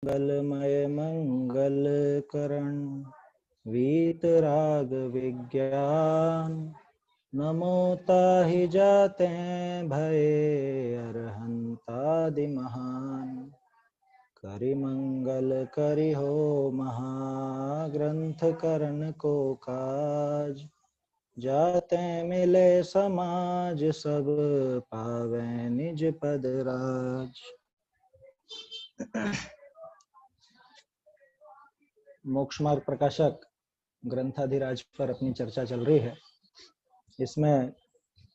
मंगलमय मंगल करण वीतराग विज्ञान नमो ताहि जाते भये अरहंतादि महान करि मंगल करि हो महाग्रंथ करण को काज जाते मिले समाज सब पावे निज पद राज। मोक्ष मार्ग प्रकाशक ग्रंथाधिराज पर अपनी चर्चा चल रही है। इसमें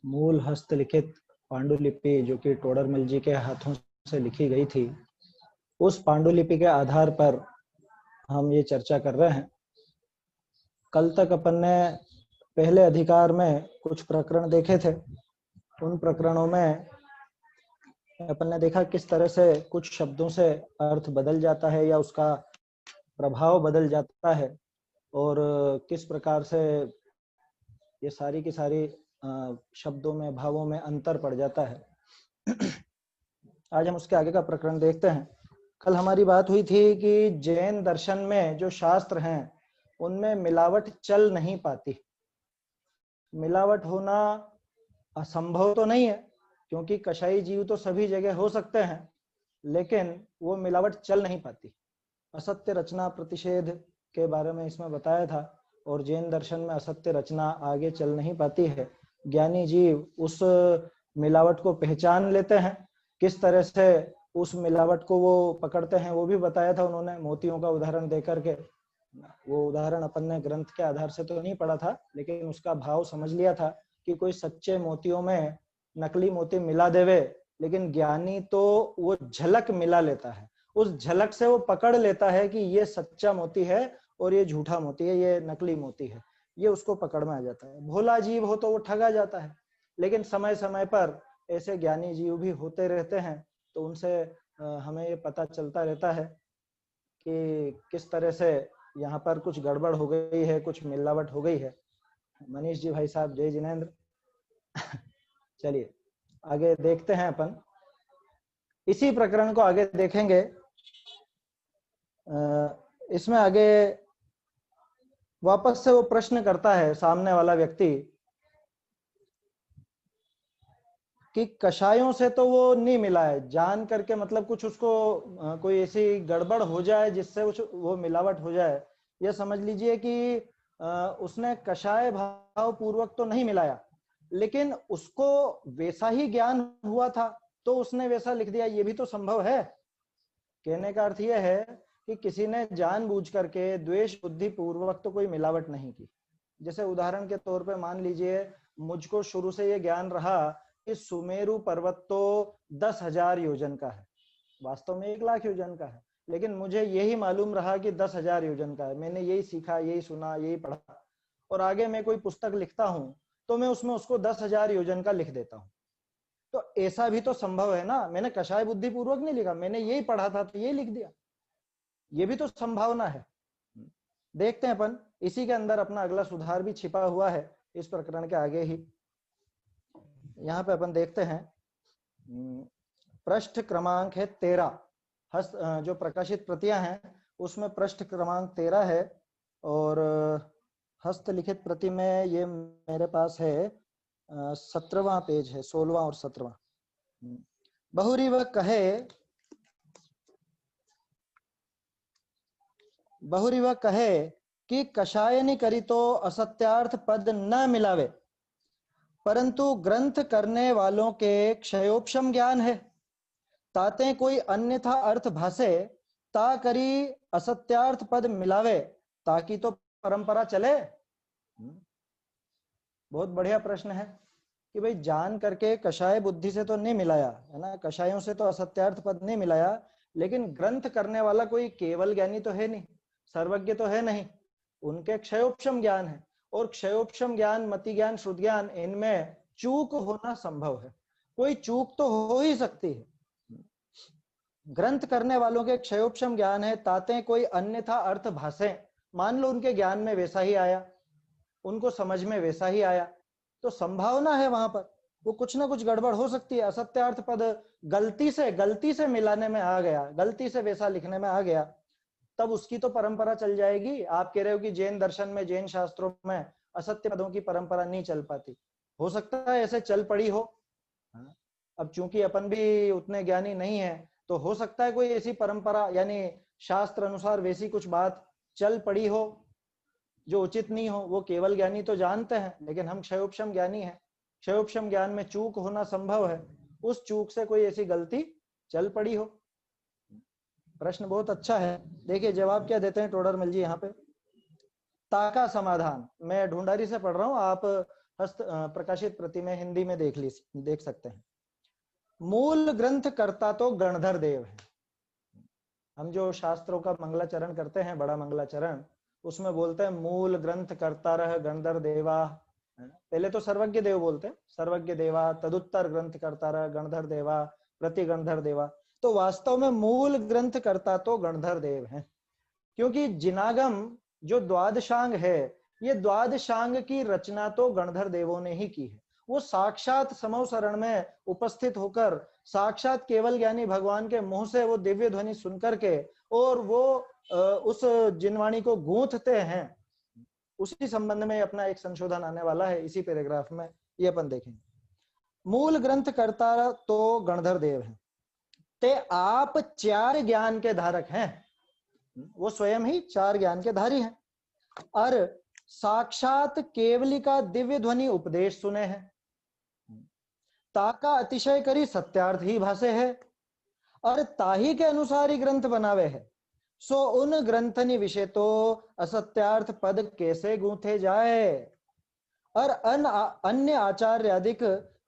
मूल हस्तलिखित पांडुलिपि जो कि टोडरमल जी के हाथों से लिखी गई थी, उस पांडुलिपि के आधार पर हम ये चर्चा कर रहे हैं। कल तक अपन ने पहले अधिकार में कुछ प्रकरण देखे थे। उन प्रकरणों में अपन ने देखा किस तरह से कुछ शब्दों से अर्थ बदल जाता है या उसका प्रभाव बदल जाता है और किस प्रकार से ये सारी की सारी शब्दों में भावों में अंतर पड़ जाता है। आज हम उसके आगे का प्रकरण देखते हैं। कल हमारी बात हुई थी कि जैन दर्शन में जो शास्त्र हैं उनमें मिलावट चल नहीं पाती। मिलावट होना असंभव तो नहीं है, क्योंकि कषाई जीव तो सभी जगह हो सकते हैं, लेकिन वो मिलावट चल नहीं पाती। असत्य रचना प्रतिषेध के बारे में इसमें बताया था, और जैन दर्शन में असत्य रचना आगे चल नहीं पाती है। ज्ञानी जीव उस मिलावट को पहचान लेते हैं, किस तरह से उस मिलावट को वो पकड़ते हैं वो भी बताया था उन्होंने, मोतियों का उदाहरण देकर के। वो उदाहरण अपन ने ग्रंथ के आधार से तो नहीं पढ़ा था, लेकिन उसका भाव समझ लिया था कि कोई सच्चे मोतियों में नकली मोती मिला देवे, लेकिन ज्ञानी तो वो झलक मिला लेता है। उस झलक से वो पकड़ लेता है कि ये सच्चा मोती है और ये झूठा मोती है, ये नकली मोती है। ये उसको पकड़ में आ जाता है। भोला जीव हो तो वो ठगा जाता है, लेकिन समय समय पर ऐसे ज्ञानी जीव भी होते रहते हैं, तो उनसे हमें ये पता चलता रहता है कि किस तरह से यहाँ पर कुछ गड़बड़ हो गई है, कुछ मिलावट हो गई है। मनीष जी भाई साहब, जय जिनेंद्र। चलिए आगे देखते हैं अपन। इसी प्रकरण को आगे देखेंगे। इसमें आगे वापस से वो प्रश्न करता है सामने वाला व्यक्ति कि कषायों से तो वो नहीं मिला है, जान करके मतलब कुछ उसको कोई ऐसी गड़बड़ हो जाए जिससे वो मिलावट हो जाए। ये समझ लीजिए कि उसने कषाय भाव पूर्वक तो नहीं मिलाया, लेकिन उसको वैसा ही ज्ञान हुआ था तो उसने वैसा लिख दिया। ये भी तो संभव है। कहने का अर्थ यह है कि किसी ने जानबूझ करके द्वेष बुद्धि पूर्वक तो कोई मिलावट नहीं की। जैसे उदाहरण के तौर पे मान लीजिए, मुझको शुरू से ये ज्ञान रहा कि सुमेरु पर्वत तो 10,000 योजन का है, वास्तव में 1,00,000 योजन का है, लेकिन मुझे यही मालूम रहा कि 10,000 योजन का है। मैंने यही सीखा, यही सुना, यही पढ़ा, और आगे मैं कोई पुस्तक लिखता हूं तो मैं उसमें उसको 10,000 योजन का लिख देता हूं। तो ऐसा भी तो संभव है ना। मैंने कषाय बुद्धि पूर्वक नहीं लिखा, मैंने यही पढ़ा था तो यही लिख दिया। ये भी तो संभावना है। देखते हैं अपन, इसी के अंदर अपना अगला सुधार भी छिपा हुआ है इस प्रकरण के आगे ही। यहाँ पे अपन देखते हैं पृष्ठ क्रमांक है 13। हस्त जो प्रकाशित प्रतियां हैं उसमें पृष्ठ क्रमांक 13 है, और हस्तलिखित प्रति में ये मेरे पास है 17वां पेज है, 16वां और 17वां। बहुरीव कहे कि कषायनि करी तो असत्यार्थ पद न मिलावे, परंतु ग्रंथ करने वालों के क्षयोपशम ज्ञान है। ताते कोई अन्यथा अर्थ भाषे, ता करी असत्यार्थ पद मिलावे, ताकि तो परंपरा चले। बहुत बढ़िया प्रश्न है कि भाई जान करके कषाय बुद्धि से तो नहीं मिलाया है ना, कषायों से तो असत्यार्थ पद नहीं मिलाया, लेकिन ग्रंथ करने वाला कोई केवल ज्ञानी तो है नहीं, सर्वज्ञ तो है नहीं। उनके क्षयोपशम ज्ञान है, और क्षयोपशम ज्ञान, मति ज्ञान, श्रुत ज्ञान, इनमें चूक होना संभव है। कोई चूक तो हो ही सकती है। ग्रंथ करने वालों के क्षयोपशम ज्ञान है, ताते कोई अन्यथा अर्थ भाषे। मान लो उनके ज्ञान में वैसा ही आया, उनको समझ में वैसा ही आया, तो संभावना है वहां पर वो कुछ ना कुछ गड़बड़ हो सकती है। असत्यार्थ पद गलती से मिलाने में आ गया, गलती से वैसा लिखने में आ गया, तब उसकी तो परंपरा चल जाएगी। आप कह रहे हो कि जैन दर्शन में, जैन शास्त्रों में असत्य पदों की परंपरा नहीं चल पाती, हो सकता है ऐसे चल पड़ी हो। अब चूंकि अपन भी उतने ज्ञानी नहीं है, तो हो सकता है कोई ऐसी परंपरा यानी शास्त्र अनुसार वैसी कुछ बात चल पड़ी हो जो उचित नहीं हो। वो केवल ज्ञानी तो जानते हैं, लेकिन हम क्षयोपशम ज्ञानी हैं, क्षयोपशम ज्ञान में चूक होना संभव है। उस चूक से कोई ऐसी गलती चल पड़ी हो। प्रश्न बहुत अच्छा है। देखिए जवाब क्या देते हैं टोडरमल जी यहाँ पे। ताका समाधान, मैं ढूंढारी से पढ़ रहा हूँ, आप हस्त प्रकाशित प्रति में हिंदी में देख सकते हैं। मूल ग्रंथ कर्ता तो गणधर देव है। हम जो शास्त्रों का मंगलाचरण करते हैं, बड़ा मंगलाचरण, उसमें बोलते हैं मूल ग्रंथ कर्ता रह गणधर देवा। पहले तो सर्वज्ञ देव बोलते हैं, सर्वज्ञ देवा, तदुत्तर ग्रंथ कर्ता रह गणधर देवा, प्रति गणधर देवा। तो वास्तव में मूल ग्रंथ कर्ता तो गणधर देव हैं, क्योंकि जिनागम जो द्वादशांग है, ये द्वादशांग की रचना तो गणधर देवों ने ही की है। वो साक्षात समव शरण में उपस्थित होकर साक्षात केवल ज्ञानी भगवान के मुंह से वो दिव्य ध्वनि सुनकर के और वो उस जिनवाणी को गूंथते हैं। उसी संबंध में अपना एक संशोधन आने वाला है इसी पैराग्राफ में, ये अपन देखेंगे। मूल ग्रंथ कर्ता तो गणधर देव हैं, ते आप 4 ज्ञान के धारक हैं। वो स्वयं ही 4 ज्ञान के धारी हैं और साक्षात केवली का दिव्य ध्वनि उपदेश सुने हैं। ताका अतिशय करी सत्यार्थ ही भाषे है और ताही के अनुसार ही ग्रंथ बनावे है। सो उन ग्रंथनि विषय तो असत्यार्थ पद कैसे गूंथे जाए। और अन्य आचार्य अधिक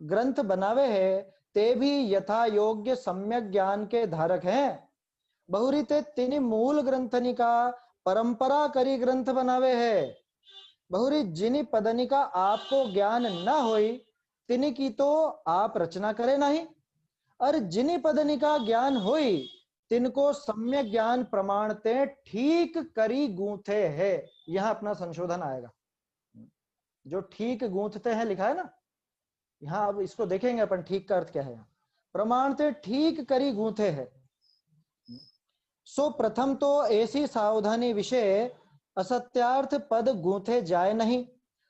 ग्रंथ बनावे है, ते भी यथा योग्य सम्यक ज्ञान के धारक हैं। बहुरी ते तिनि मूल ग्रंथनि का परंपरा करी ग्रंथ बनावे है। बहुरी जिनि पदनि का आपको ज्ञान न होई, तिनि की तो आप रचना करे नहीं, और जिनि पदनि का ज्ञान होई, तिनको सम्यक ज्ञान प्रमाणते ठीक करी गूंथे है। यहां अपना संशोधन आएगा। जो ठीक गूंथते हैं लिखा है ना, यहां अब इसको देखेंगे अपन, ठीक का अर्थ क्या है। प्रमाणते ठीक करी गूंथे है। सो प्रथम तो ऐसी सावधानी विषय असत्यार्थ पद गूंथे जाए नहीं,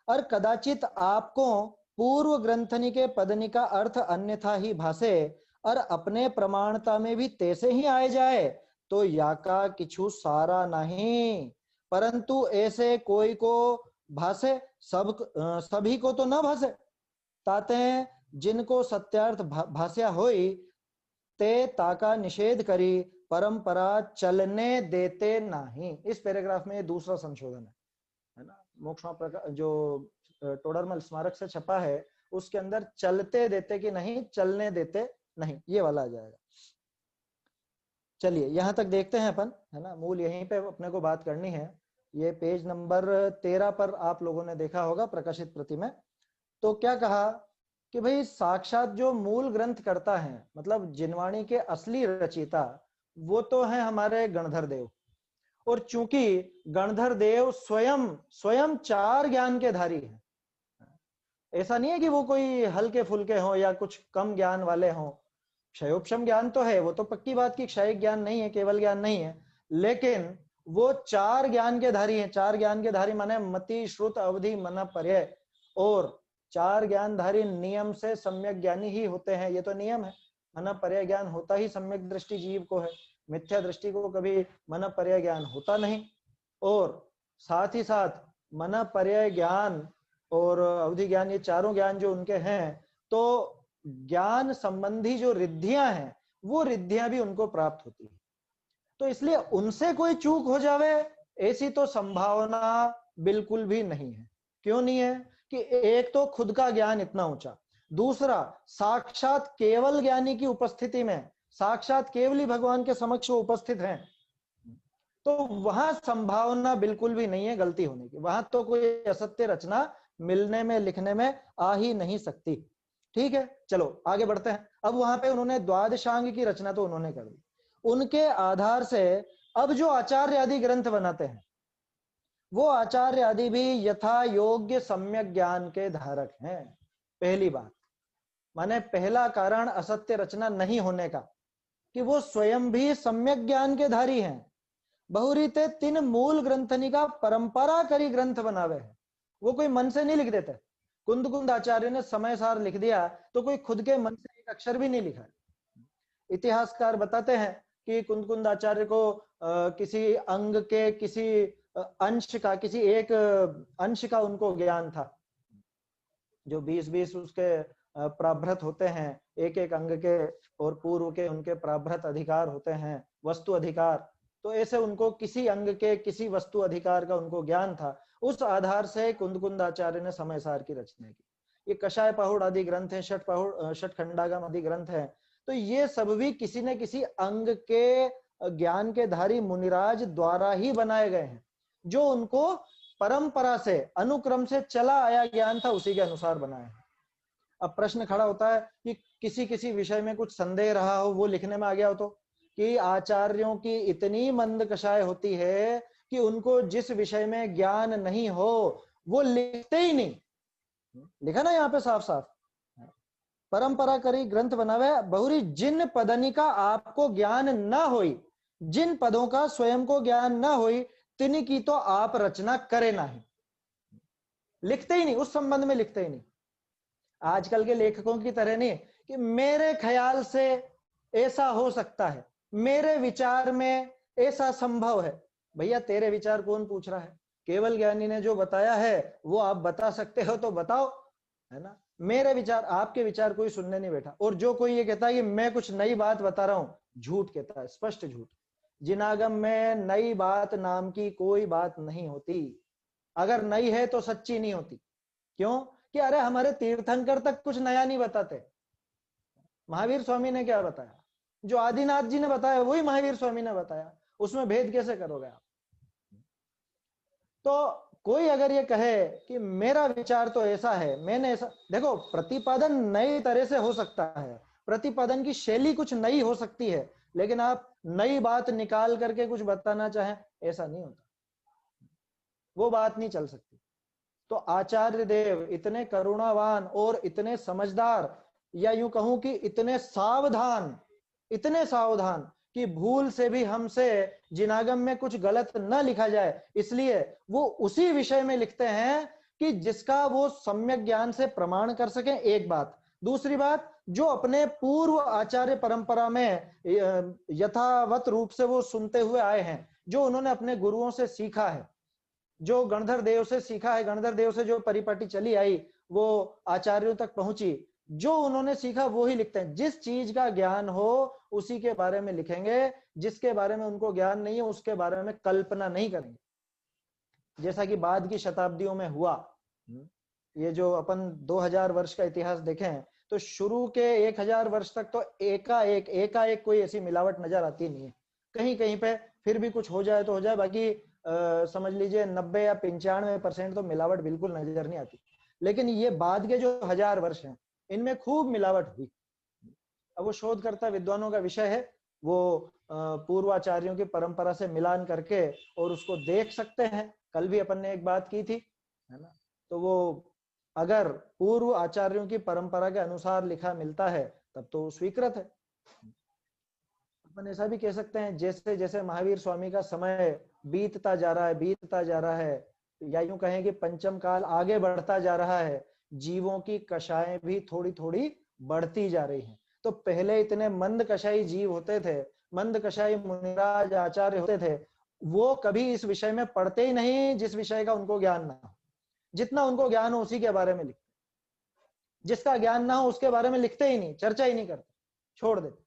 और कदाचित आपको पूर्व ग्रंथनि के पदनि का अर्थ अन्यथा ही भाषे और अपने प्रमाणता में भी तैसे ही आए जाए, तो याका किछु सारा नहीं। परंतु ऐसे कोई को भाषे, सभी को तो न भाषे। ताते जिनको सत्यार्थ भाष्या होई, ते ताका निषेध करी परंपरा चलने देते नहीं। इस पैराग्राफ में ये दूसरा संशोधन है ना। मोक्ष जो टोडरमल स्मारक से छपा है, उसके अंदर चलते देते कि नहीं, चलने देते नहीं, ये वाला आ जाएगा। चलिए यहां तक देखते हैं अपन, है ना। मूल यहीं पे अपने को बात करनी है। ये पेज नंबर 13 पर आप लोगों ने देखा होगा प्रकाशित प्रति में। तो क्या कहा कि भाई साक्षात जो मूल ग्रंथ करता है, मतलब जिनवाणी के असली रचयिता, वो तो है हमारे गणधर देव। और चूंकि गणधर देव स्वयं 4 ज्ञान के धारी हैं, ऐसा नहीं है कि वो कोई हल्के फुल्के हो या कुछ कम ज्ञान वाले हों। क्षयोपशम ज्ञान तो है, वो तो पक्की बात की क्षय ज्ञान नहीं है, केवल ज्ञान नहीं है, लेकिन वो 4 ज्ञान के धारी हैं। 4 ज्ञान के धारी माने मति, श्रुत, अवधि, मन, पर्याय। और 4 ज्ञानधारी नियम से सम्यक ज्ञानी ही होते हैं, ये तो नियम है। मन पर्याय ज्ञान होता ही सम्यक दृष्टि जीव को है, मिथ्या दृष्टि को कभी मन पर्याय ज्ञान होता नहीं। और साथ ही साथ मन पर्याय ज्ञान और अवधि ज्ञान, ये चारों ज्ञान जो उनके हैं, तो ज्ञान संबंधी जो रिद्धियां हैं, वो रिद्धियां भी उनको प्राप्त होती है। तो इसलिए उनसे कोई चूक हो जावे, ऐसी तो संभावना बिल्कुल भी नहीं है। क्यों नहीं है? कि एक तो खुद का ज्ञान इतना ऊंचा, दूसरा साक्षात केवल ज्ञानी की उपस्थिति में, साक्षात केवली भगवान के समक्ष वो उपस्थित हैं, तो वहां संभावना बिल्कुल भी नहीं है गलती होने की। वहां तो कोई असत्य रचना मिलने में, लिखने में आ ही नहीं सकती। ठीक है, चलो आगे बढ़ते हैं। अब वहां पे उन्होंने द्वादशांग की रचना तो उन्होंने कर दी। उनके आधार से अब जो आचार्य आदि ग्रंथ बनाते हैं, वो आचार्य आदि भी यथा योग्य सम्यक ज्ञान के धारक हैं। पहली बात। माने पहला कारण असत्य रचना नहीं होने का कि वो स्वयं भी सम्यक ज्ञान के धारी हैं। बहुरीते तीन मूल ग्रंथनी का परंपरा करी ग्रंथ बनावे है, वो कोई मन से नहीं लिख देते। कुंद कुंद आचार्य ने समय सार लिख दिया तो कोई खुद के मन से एक अक्षर भी नहीं लिखा। इतिहासकार बताते हैं कि कुंद कुंद आचार्य को किसी अंग के किसी अंश का, किसी एक अंश का उनको ज्ञान था। जो 20-20 उसके प्राभृत होते हैं, एक एक अंग के और पूर्व के उनके प्राभृत अधिकार होते हैं, वस्तु अधिकार। तो ऐसे उनको किसी अंग के किसी वस्तु अधिकार का उनको ज्ञान था। उस आधार से कुंद कुंद आचार्य ने समय सार की रचना की। ये कषाय पहुड़ आदि ग्रंथ है, षट पहुड़ षट खंडागम आदि ग्रंथ है। तो ये सब भी किसी न किसी अंग के ज्ञान के धारी मुनिराज द्वारा ही बनाए गए हैं, जो उनको परंपरा से अनुक्रम से चला आया ज्ञान था उसी के अनुसार बनाया है। अब प्रश्न खड़ा होता है कि किसी किसी विषय में कुछ संदेह रहा हो, वो लिखने में आ गया हो, तो कि आचार्यों की इतनी मंद कषाय होती है कि उनको जिस विषय में ज्ञान नहीं हो वो लिखते ही नहीं। लिखा ना यहाँ पे साफ साफ, परंपरा करी ग्रंथ बनावे बहुरी जिन पदनी का आपको ज्ञान न होई, जिन पदों का स्वयं को ज्ञान न होई, तिनी की तो आप रचना करे नहीं। लिखते ही नहीं, उस संबंध में लिखते ही नहीं। आजकल के लेखकों की तरह नहीं कि मेरे ख्याल से ऐसा हो सकता है, मेरे विचार में ऐसा संभव है। भैया तेरे विचार कौन पूछ रहा है? केवल ज्ञानी ने जो बताया है वो आप बता सकते हो तो बताओ, है ना। मेरे विचार, आपके विचार कोई सुनने नहीं बैठा। और जो कोई ये कहता है कि मैं कुछ नई बात बता रहा हूं, झूठ कहता है, स्पष्ट झूठ। जिनागम में नई बात नाम की कोई बात नहीं होती। अगर नई है तो सच्ची नहीं होती। क्यों? कि अरे हमारे तीर्थंकर तक कुछ नया नहीं बताते। महावीर स्वामी ने क्या बताया? जो आदिनाथ जी ने बताया वही महावीर स्वामी ने बताया, उसमें भेद कैसे करोगे आप? तो कोई अगर ये कहे कि मेरा विचार तो ऐसा है, मैंने ऐसा, देखो प्रतिपादन नई तरह से हो सकता है, प्रतिपादन की शैली कुछ नई हो सकती है, लेकिन आप नई बात निकाल करके कुछ बताना चाहें, ऐसा नहीं होता, वो बात नहीं चल सकती। तो आचार्य देव इतने करुणावान और इतने समझदार, या यूं कहूं कि इतने सावधान कि भूल से भी हमसे जिनागम में कुछ गलत न लिखा जाए, इसलिए वो उसी विषय में लिखते हैं कि जिसका वो सम्यक ज्ञान से प्रमाण कर सके। एक बात। दूसरी बात, जो अपने पूर्व आचार्य परंपरा में यथावत रूप से वो सुनते हुए आए हैं, जो उन्होंने अपने गुरुओं से सीखा है, जो गणधर देव से सीखा है, गणधर देव से जो परिपाटी चली आई वो आचार्यों तक पहुंची, जो उन्होंने सीखा वो ही लिखते हैं। जिस चीज का ज्ञान हो उसी के बारे में लिखेंगे, जिसके बारे में उनको ज्ञान नहीं है उसके बारे में कल्पना नहीं करेंगे, जैसा कि बाद की शताब्दियों में हुआ। ये जो अपन 2000 वर्ष का इतिहास देखें तो शुरू के 1000 वर्ष तक तो एकाएक कोई ऐसी मिलावट नजर आती नहीं है। कहीं कहीं पे फिर भी कुछ हो जाए तो हो जाए, बाकी समझ लीजिए 90 या 95% तो मिलावट बिल्कुल नजर नहीं आती। लेकिन ये बाद के जो 1000 वर्ष हैं इनमें खूब मिलावट हुई। अब वो शोधकर्ता विद्वानों का विषय है, वो पूर्वाचार्यों की परंपरा से मिलान करके और उसको देख सकते हैं। कल भी अपन ने एक बात की थी, है ना। तो वो अगर पूर्व आचार्यों की परंपरा के अनुसार लिखा मिलता है तब तो स्वीकृत है। अपन ऐसा भी कह सकते हैं जैसे जैसे महावीर स्वामी का समय बीतता जा रहा है, या यूं कहें कि पंचम काल आगे बढ़ता जा रहा है, जीवों की कषाएं भी थोड़ी थोड़ी बढ़ती जा रही हैं। तो पहले इतने मंद कषाई जीव होते थे, मंद कषाई मुनिराज आचार्य होते थे, वो कभी इस विषय में पढ़ते ही नहीं जिस विषय का उनको ज्ञान ना हो। जितना उनको ज्ञान हो उसी के बारे में लिखते, जिसका ज्ञान ना हो उसके बारे में लिखते ही नहीं, चर्चा ही नहीं करते, छोड़ देते,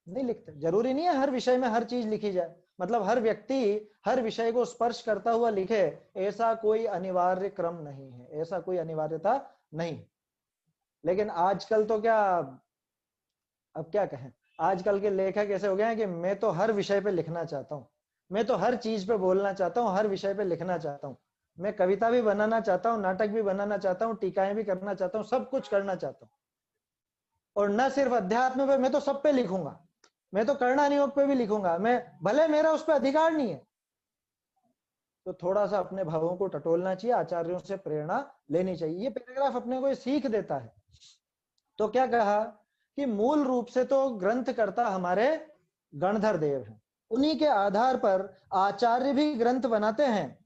नहीं लिखते। जरूरी नहीं है हर विषय में हर चीज लिखी जाए, मतलब हर व्यक्ति हर विषय को स्पर्श करता हुआ लिखे, ऐसा कोई अनिवार्य क्रम नहीं है, ऐसा कोई अनिवार्यता नहीं। लेकिन आजकल तो क्या, अब क्या कहें, आजकल के लेखक ऐसे हो गए हैं कि मैं तो हर विषय पे लिखना चाहता हूँ, मैं तो हर चीज पे बोलना चाहता हूँ, हर विषय पे लिखना चाहता हूँ, मैं कविता भी बनाना चाहता हूँ, नाटक भी बनाना चाहता हूँ, टीकाएं भी करना चाहता हूँ, सब कुछ करना चाहता हूँ। और न सिर्फ अध्यात्म पे, मैं तो सब पे लिखूंगा, मैं तो करना नियोग पे भी लिखूंगा, मैं भले मेरा उस पर अधिकार नहीं है। तो थोड़ा सा अपने भावों को टटोलना चाहिए, आचार्यों से प्रेरणा लेनी चाहिए। ये पैराग्राफ अपने को सीख देता है तो क्या कहा कि मूल रूप से तो ग्रंथकर्ता हमारे गणधर देव हैं, उन्हीं के आधार पर आचार्य भी ग्रंथ बनाते हैं।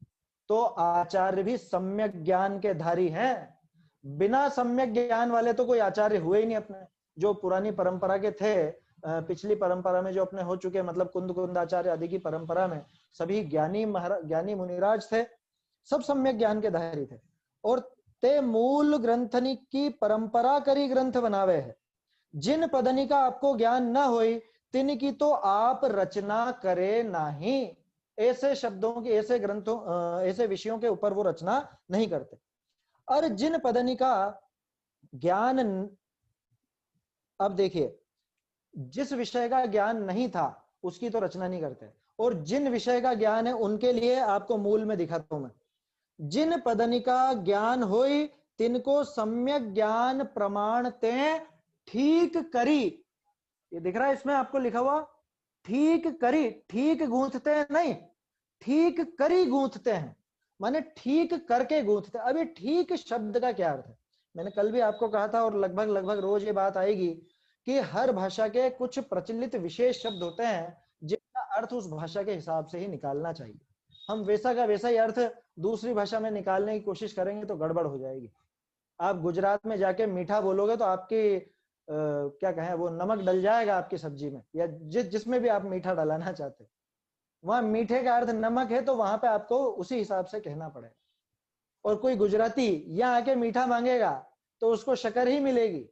तो आचार्य भी सम्यक ज्ञान के धारी हैं। बिना सम्यक ज्ञान वाले तो कोई आचार्य हुए ही नहीं अपने। जो पुरानी परंपरा के थे, पिछली परंपरा में जो अपने हो चुके, मतलब कुंद कुंदाचार्य आदि की परंपरा में सभी ज्ञानी मुनिराज थे, सब सम्यक ज्ञान के धारी थे। और ते मूल ग्रंथनी की परंपरा करी ग्रंथ बनावे है। जिन पदनी का आपको ज्ञान न होई तिनकी तो आप रचना करे नहीं। ऐसे शब्दों की, ऐसे ग्रंथों, ऐसे विषयों के ऊपर वो रचना नहीं करते। और जिन पदनी का ज्ञान, अब देखिए, जिस विषय का ज्ञान नहीं था उसकी तो रचना नहीं करते, और जिन विषय का ज्ञान है उनके लिए आपको मूल में दिखाता हूं मैं। जिन पदनी का ज्ञान होई तिनको सम्यक ज्ञान प्रमाण ते ठीक करी। ये दिख रहा है इसमें आपको लिखा हुआ, ठीक करी, ठीक गूंथते हैं नहीं, ठीक करी गूंथते हैं, माने ठीक करके गूंथते हैं। अब ये ठीक शब्द का क्या अर्थ है? मैंने कल भी आपको कहा था, और लगभग लगभग रोज ये बात आएगी कि हर भाषा के कुछ प्रचलित विशेष शब्द होते हैं जिनका अर्थ उस भाषा के हिसाब से ही निकालना चाहिए। हम वैसा का वैसा ही अर्थ दूसरी भाषा में निकालने की कोशिश करेंगे तो गड़बड़ हो जाएगी। आप गुजरात में जाके मीठा बोलोगे तो आपकी क्या कहें, वो नमक डल जाएगा आपकी सब्जी में, या जिसमें भी आप मीठा डालना चाहते हैं। वहां मीठे का अर्थ नमक है तो वहां पे आपको उसी हिसाब से कहना पड़ेगा। और कोई गुजराती यहाँ आके मीठा मांगेगा तो उसको शक्कर ही मिलेगी।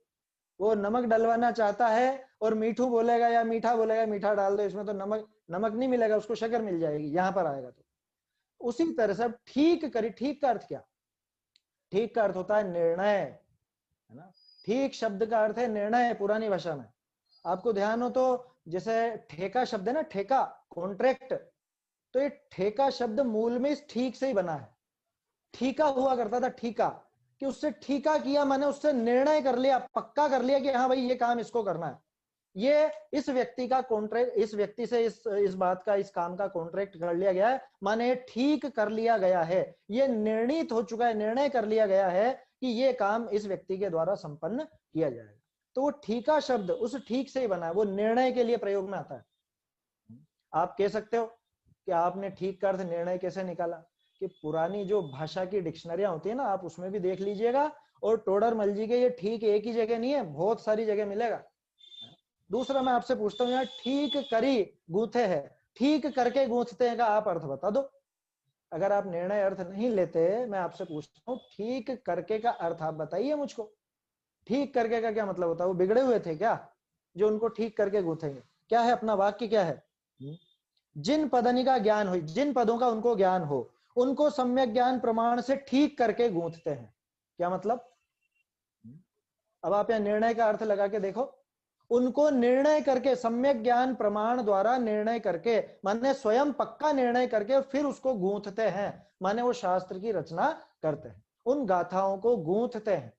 वो नमक डलवाना चाहता है और मीठू बोलेगा या मीठा बोलेगा, मीठा डाल दो इसमें, तो नमक नहीं मिलेगा, उसको शक्कर मिल जाएगी यहाँ पर आएगा तो। उसी तरह से ठीक करी, ठीक का अर्थ क्या? ठीक का अर्थ होता है निर्णय, है ना। ठीक शब्द का अर्थ है निर्णय पुरानी भाषा में। आपको ध्यान हो तो जैसे ठेका शब्द है ना, ठेका, कॉन्ट्रैक्ट, तो ये ठेका शब्द मूल में इस ठीक से ही बना है। ठीका हुआ करता था, ठीका, कि उससे ठीका किया, मैंने उससे निर्णय कर लिया, पक्का कर लिया कि हाँ भाई ये काम इसको करना है। ये इस व्यक्ति का कॉन्ट्रैक्ट, इस व्यक्ति से इस बात का, इस काम का कॉन्ट्रैक्ट कर लिया गया है, माने ठीक कर लिया गया है, ये निर्णित हो चुका है, निर्णय कर लिया गया है कि ये काम इस व्यक्ति के द्वारा संपन्न किया जाएगा। तो वो ठीका शब्द उस ठीक से ही बना है, वो निर्णय के लिए प्रयोग में आता है। आप कह सकते हो कि आपने ठीक का अर्थ निर्णय कैसे निकाला, कि पुरानी जो भाषा की डिक्शनरियां होती है ना, आप उसमें भी देख लीजिएगा, और टोडरमल जी के ये ठीक एक ही जगह नहीं है, बहुत सारी जगह मिलेगा। दूसरा मैं आपसे पूछता हूँ, यार ठीक करी गूंथे है, ठीक करके गूंथते हैं का आप अर्थ बता दो। अगर आप निर्णय अर्थ नहीं लेते, मैं आपसे पूछता हूँ ठीक करके का अर्थ आप बताइए मुझको। ठीक करके का क्या मतलब होता है? वो बिगड़े हुए थे क्या जो उनको ठीक करके गूंथेंगे? क्या है अपना वाक्य, क्या है? जिन पदनी का ज्ञान हो, जिन पदों का उनको ज्ञान हो, उनको सम्यक ज्ञान प्रमाण से ठीक करके गूंथते हैं। क्या मतलब? अब आप यहाँ निर्णय का अर्थ लगा के देखो, उनको निर्णय करके, सम्यक ज्ञान प्रमाण द्वारा निर्णय करके, माने स्वयं पक्का निर्णय करके, और फिर उसको गूंथते हैं, माने वो शास्त्र की रचना करते हैं, उन गाथाओं को गूंथते हैं।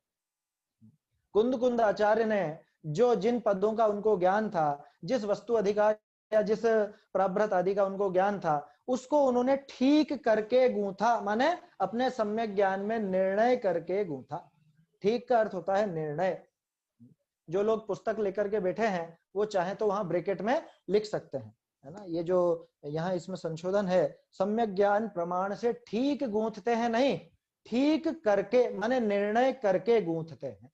कुंद आचार्य ने जो जिन पदों का उनको ज्ञान था, जिस वस्तु अधिकार या जिस प्राभृत आदि का उनको ज्ञान था, उसको उन्होंने ठीक करके गूंथा, माने अपने सम्यक ज्ञान में निर्णय करके गूंथा। ठीक का अर्थ होता है निर्णय। जो लोग पुस्तक लेकर के बैठे हैं वो चाहे तो वहां ब्रैकेट में लिख सकते हैं, है ना। ये जो यहाँ इसमें संशोधन है, सम्यक ज्ञान प्रमाण से ठीक गूंथते हैं, नहीं, ठीक करके, माने निर्णय करके गूंथते हैं,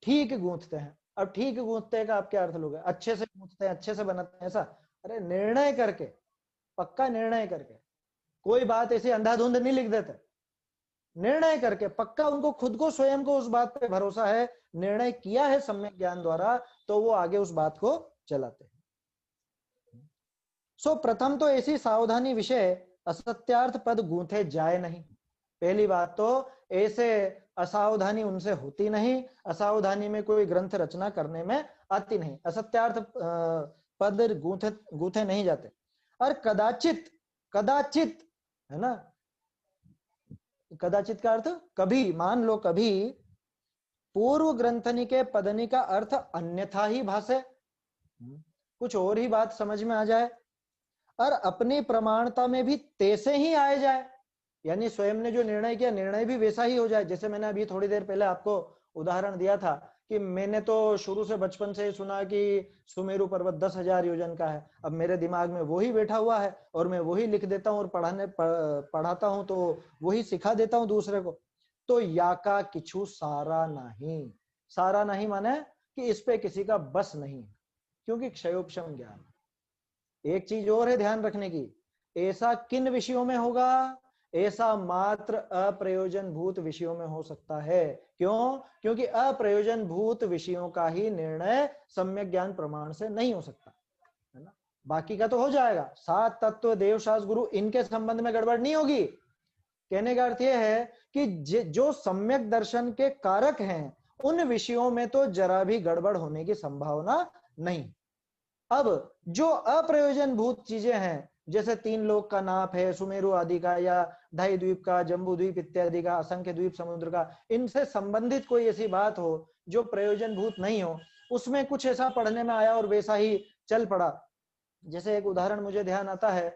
ठीक गूंथते हैं। अब ठीक गूंथते का आप क्या अर्थ लोगे? अच्छे से गूंथते हैं, अच्छे से बनाते हैं, ऐसा? अरे निर्णय करके, पक्का निर्णय करके, कोई बात ऐसी अंधाधुंध नहीं लिख देते, निर्णय करके पक्का, उनको खुद को, स्वयं को उस बात पे भरोसा है, निर्णय किया है सम्यक ज्ञान द्वारा, तो वो आगे उस बात को चलाते हैं। सो प्रथम तो ऐसी सावधानी विषय असत्यार्थ पद गूंथे जाए नहीं। पहली बात तो ऐसे असावधानी उनसे होती नहीं, असावधानी में कोई ग्रंथ रचना करने में आती नहीं, असत्यार्थ पद गूंथे नहीं जाते। और कदाचित, कदाचित, है ना, कदाचित का अर्थ कभी, मान लो कभी पूर्व ग्रंथनी के पदनी का अर्थ अन्यथा ही भाषे, कुछ और ही बात समझ में आ जाए, और अपनी प्रमाणता में भी तैसे ही आए जाए, यानी स्वयं ने जो निर्णय किया निर्णय भी वैसा ही हो जाए। जैसे मैंने अभी थोड़ी देर पहले आपको उदाहरण दिया था कि मैंने तो शुरू से बचपन से ही सुना कि सुमेरु पर्वत 10,000 योजन का है, अब मेरे दिमाग में वही बैठा हुआ है और मैं वही लिख देता हूँ और पढ़ाता हूँ, तो वही सिखा देता हूँ दूसरे को। तो या का किछु सारा नहीं, सारा नहीं माने कि इस पे किसी का बस नहीं है, क्योंकि क्षयोपशम ज्ञान। एक चीज और है ध्यान रखने की, ऐसा किन विषयों में होगा? ऐसा मात्र अप्रयोजन भूत विषयों में हो सकता है। क्यों? क्योंकि अप्रयोजन भूत विषयों का ही निर्णय सम्यक ज्ञान प्रमाण से नहीं हो सकता, है ना। बाकी का तो हो जाएगा, सात तत्व, देव, शास्त्र, गुरु, इनके संबंध में गड़बड़ नहीं होगी। कहने का अर्थ यह है कि जो सम्यक दर्शन के कारक हैं उन विषयों में तो जरा भी गड़बड़ होने की संभावना नहीं। अब जो अप्रयोजन भूत चीजें हैं, जैसे 3 लोक का नाप है, सुमेरु आदि का, या ढाई द्वीप का, जम्बू द्वीप इत्यादि का, असंख्य द्वीप समुद्र का, इनसे संबंधित कोई ऐसी बात हो जो प्रयोजन भूत नहीं हो, उसमें कुछ ऐसा पढ़ने में आया और वैसा ही चल पड़ा। जैसे एक उदाहरण मुझे ध्यान आता है,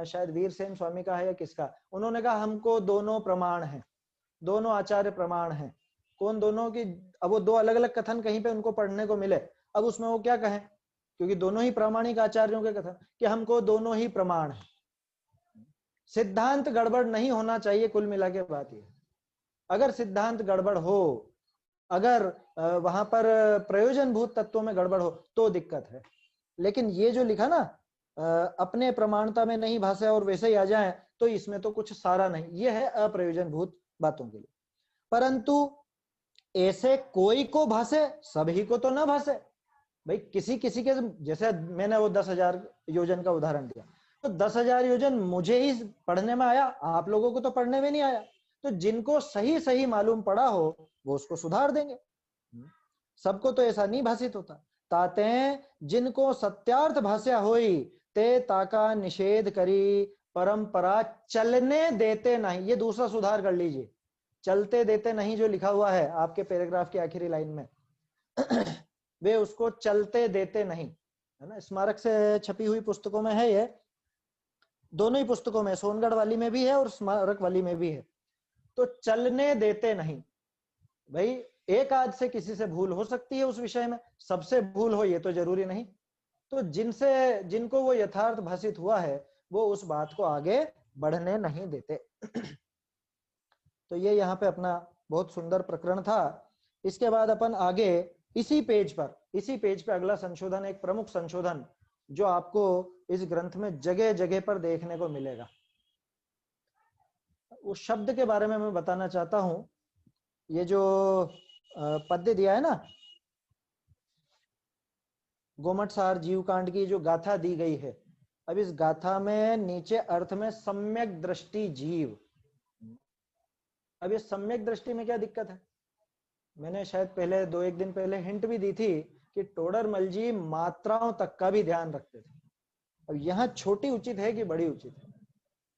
शायद वीर सेन स्वामी का है या किसका, उन्होंने कहा हमको दोनों प्रमाण हैं, दोनों आचार्य प्रमाण हैं। कौन दोनों की? अब वो दो अलग अलग कथन कहीं पे उनको पढ़ने को मिले, अब उसमें वो क्या कहें, क्योंकि दोनों ही प्रामाणिक आचार्यों के कथन, कि हमको दोनों ही प्रमाण है। सिद्धांत गड़बड़ नहीं होना चाहिए, कुल मिला के बात ये। अगर सिद्धांत गड़बड़ हो, अगर वहां पर प्रयोजन भूत तत्वों में गड़बड़ हो तो दिक्कत है। लेकिन ये जो लिखा ना, अपने प्रमाणता में नहीं भाषे और वैसे ही आ जाए, तो इसमें तो कुछ सारा नहीं, ये है अप्रयोजन भूत बातों के लिए। परंतु ऐसे कोई को भाषे, सभी को तो ना भाषे भाई। किसी किसी के, जैसे मैंने वो 10,000 योजन का उदाहरण दिया, तो 10,000 योजन मुझे ही पढ़ने में आया, आप लोगों को तो पढ़ने में नहीं आया। तो जिनको सही सही मालूम पड़ा हो वो उसको सुधार देंगे, सबको तो ऐसा नहीं भाषित होता। ताते जिनको सत्यार्थ भाष्या होई ते ताका निषेध करी, परंपरा चलने देते नहीं। ये दूसरा सुधार कर लीजिए, चलते देते नहीं जो लिखा हुआ है आपके पैराग्राफ की आखिरी लाइन में वे उसको चलते देते नहीं, है ना। स्मारक से छपी हुई पुस्तकों में है, ये दोनों ही पुस्तकों में, सोनगढ़ वाली में भी है और स्मारक वाली में भी है। तो चलने देते नहीं भाई, एक आध से किसी से भूल हो सकती है उस विषय में, सबसे भूल हो ये तो जरूरी नहीं। तो जिनको वो यथार्थ भाषित हुआ है वो उस बात को आगे बढ़ने नहीं देते। तो ये यहाँ पे अपना बहुत सुंदर प्रकरण था। इसके बाद अपन आगे इसी पेज पे अगला संशोधन, एक प्रमुख संशोधन जो आपको इस ग्रंथ में जगह जगह पर देखने को मिलेगा, उस शब्द के बारे में मैं बताना चाहता हूं। ये जो पद्य दिया है ना, गोमट सार जीव कांड की जो गाथा दी गई है, अब इस गाथा में नीचे अर्थ में सम्यक दृष्टि जीव। अब ये सम्यक दृष्टि में क्या दिक्कत है? मैंने शायद पहले 2-1 दिन पहले हिंट भी दी थी कि टोडरमल जी मात्राओं तक का भी ध्यान रखते थे। अब यहाँ छोटी उचित है कि बड़ी उचित है?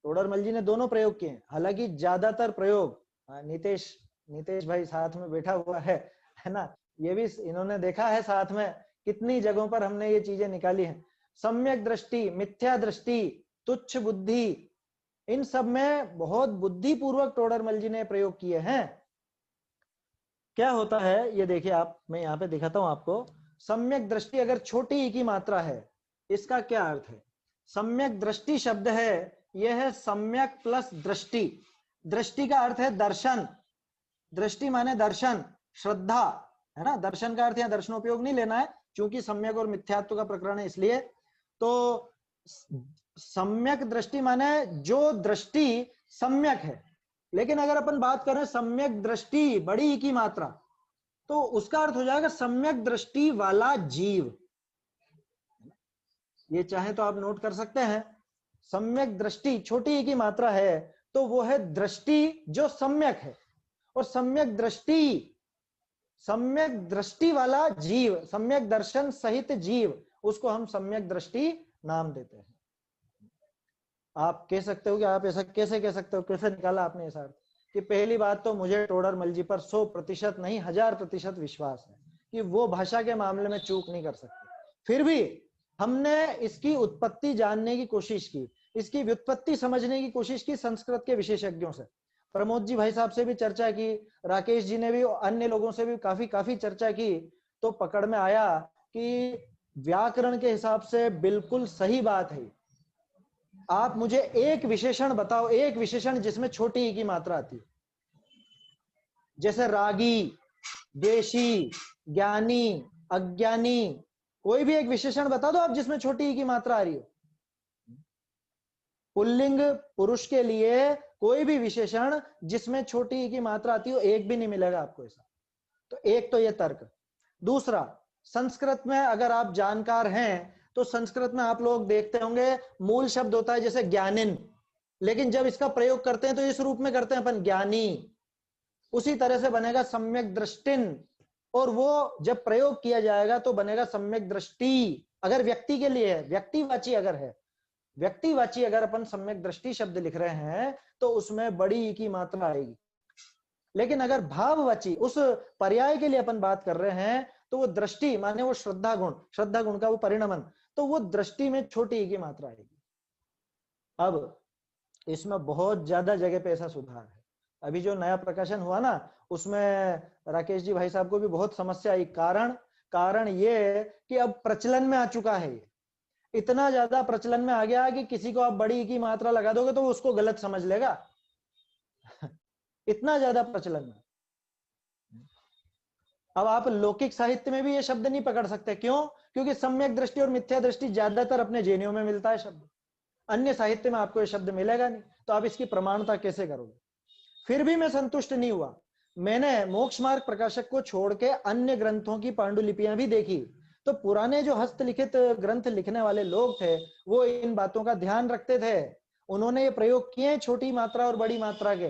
टोडरमल जी ने दोनों प्रयोग किए हैं, हालांकि ज्यादातर प्रयोग नीतेश भाई साथ में बैठा हुआ है ना, ये भी इन्होंने देखा है साथ में कितनी जगहों पर हमने ये चीजें निकाली हैं। सम्यक दृष्टि, मिथ्या दृष्टि, तुच्छ बुद्धि, इन सब में बहुत बुद्धिपूर्वक टोडरमल जी ने प्रयोग किए हैं। क्या होता है ये देखिए आप, मैं यहाँ पे दिखाता हूं आपको। सम्यक दृष्टि अगर छोटी ई की मात्रा है, इसका क्या अर्थ है? सम्यक दृष्टि शब्द है, यह है सम्यक प्लस दृष्टि। दृष्टि का अर्थ है दर्शन, दृष्टि माने दर्शन, श्रद्धा, है ना। दर्शन का अर्थ यहाँ दर्शनोपयोग नहीं लेना है, क्योंकि सम्यक और मिथ्यात्व का प्रकरण है इसलिए। तो सम्यक दृष्टि माने जो दृष्टि सम्यक है। लेकिन अगर अपन बात करें सम्यक दृष्टि बड़ी की मात्रा, तो उसका अर्थ हो जाएगा सम्यक दृष्टि वाला जीव। ये चाहे तो आप नोट कर सकते हैं, सम्यक दृष्टि छोटी की मात्रा है तो वो है दृष्टि जो सम्यक है, और सम्यक दृष्टि वाला जीव, सम्यक दर्शन सहित जीव, उसको हम सम्यक दृष्टि नाम देते हैं। आप कह सकते हो कि आप ऐसा कैसे कह सकते हो, कैसे निकाला आपने ऐसा अर्थ? कि पहली बात तो मुझे टोडरमल जी पर 100% नहीं 1000% विश्वास है कि वो भाषा के मामले में चूक नहीं कर सकते। फिर भी हमने इसकी उत्पत्ति जानने की कोशिश की, इसकी व्युत्पत्ति समझने की कोशिश की संस्कृत के विशेषज्ञों से। प्रमोद जी भाई साहब से भी चर्चा की, राकेश जी ने भी, अन्य लोगों से भी काफी काफी चर्चा की, तो पकड़ में आया कि व्याकरण के हिसाब से बिल्कुल सही बात है। आप मुझे एक विशेषण बताओ, एक विशेषण जिसमें छोटी ई की मात्रा आती है, जैसे रागी, देशी, ज्ञानी, अज्ञानी, कोई भी एक विशेषण बता दो आप जिसमें छोटी ई की मात्रा आ रही हो। पुल्लिंग पुरुष के लिए कोई भी विशेषण जिसमें छोटी ई की मात्रा आती हो, एक भी नहीं मिलेगा आपको ऐसा। तो एक तो ये तर्क। दूसरा, संस्कृत में अगर आप जानकार हैं तो संस्कृत में आप लोग देखते होंगे मूल शब्द होता है जैसे ज्ञानिन, लेकिन जब इसका प्रयोग करते हैं तो इस रूप में करते हैं अपन, ज्ञानी। उसी तरह से बनेगा सम्यक दृष्टिन, और वो जब प्रयोग किया जाएगा तो बनेगा सम्यक दृष्टि। अगर व्यक्ति के लिए है, व्यक्तिवाची अगर है, व्यक्तिवाची अगर अपन सम्यक दृष्टि शब्द लिख रहे हैं तो उसमें बड़ी ई की मात्रा आएगी। लेकिन अगर भाववाची उस पर्याय के लिए अपन बात कर रहे हैं तो वो दृष्टि माने वो श्रद्धा गुण, श्रद्धा गुण का वो परिणमन, तो वो दृष्टि में छोटी ई की मात्रा आएगी। अब इसमें बहुत ज्यादा जगह पे ऐसा सुधार है। अभी जो नया प्रकाशन हुआ ना, उसमें राकेश जी भाई साहब को भी बहुत समस्या आई। कारण ये कि अब प्रचलन में आ चुका है, ये इतना ज्यादा प्रचलन में आ गया कि किसी को आप बड़ी की मात्रा लगा दोगे तो वो उसको गलत समझ लेगा। इतना ज्यादा प्रचलन में। अब आप लौकिक साहित्य में भी ये शब्द नहीं पकड़ सकते, क्यों? क्योंकि सम्यक दृष्टि और मिथ्या दृष्टि ज्यादातर अपने जैनियों में मिलता है शब्द, अन्य साहित्य में आपको ये शब्द मिलेगा नहीं, तो आप इसकी प्रमाणता कैसे करोगे? फिर भी मैं संतुष्ट नहीं हुआ। मैंने मोक्ष मार्ग प्रकाशक को छोड़ के अन्य ग्रंथों की पांडुलिपियां भी देखी, तो पुराने जो हस्तलिखित ग्रंथ लिखने वाले लोग थे वो इन बातों का ध्यान रखते थे। उन्होंने ये प्रयोग किए छोटी मात्रा और बड़ी मात्रा के।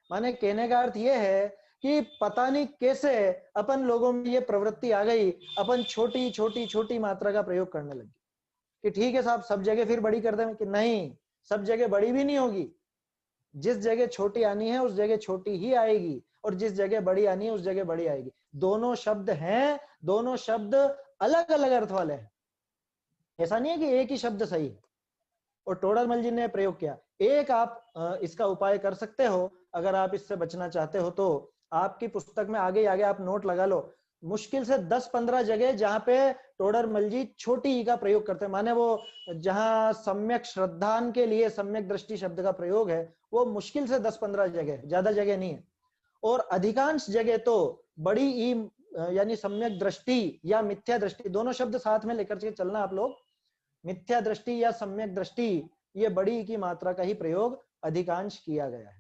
माने कहने का अर्थ ये है कि पता नहीं कैसे अपन लोगों में ये प्रवृत्ति आ गई, अपन छोटी छोटी छोटी मात्रा का प्रयोग करने लगे कि ठीक है साहब सब जगह फिर बड़ी कर दें, कि नहीं, सब जगह बड़ी भी नहीं होगी। जिस जगह छोटी आनी है उस जगह छोटी ही आएगी, और जिस जगह बड़ी आनी है उस जगह बड़ी आएगी। दोनों शब्द हैं, दोनों शब्द अलग अलग अर्थ वाले हैं। ऐसा नहीं है कि एक ही शब्द सही है। और टोडरमल जी ने प्रयोग किया। एक आप इसका उपाय कर सकते हो, अगर आप इससे बचना चाहते हो तो आपकी पुस्तक में आगे आगे आप नोट लगा लो, मुश्किल से 10-15 जगह जहां पे टोडरमल जी छोटी ई का प्रयोग करते हैं, माने वो जहां सम्यक श्रद्धान के लिए सम्यक दृष्टि शब्द का प्रयोग है, वो मुश्किल से 10-15 जगह, ज्यादा जगह नहीं है। और अधिकांश जगह तो बड़ी ई यानी सम्यक दृष्टि या मिथ्या दृष्टि, दोनों शब्द साथ में लेकर के चलना आप लोग। मिथ्या दृष्टि या सम्यक दृष्टि, ये बड़ी की मात्रा का ही प्रयोग अधिकांश किया गया है।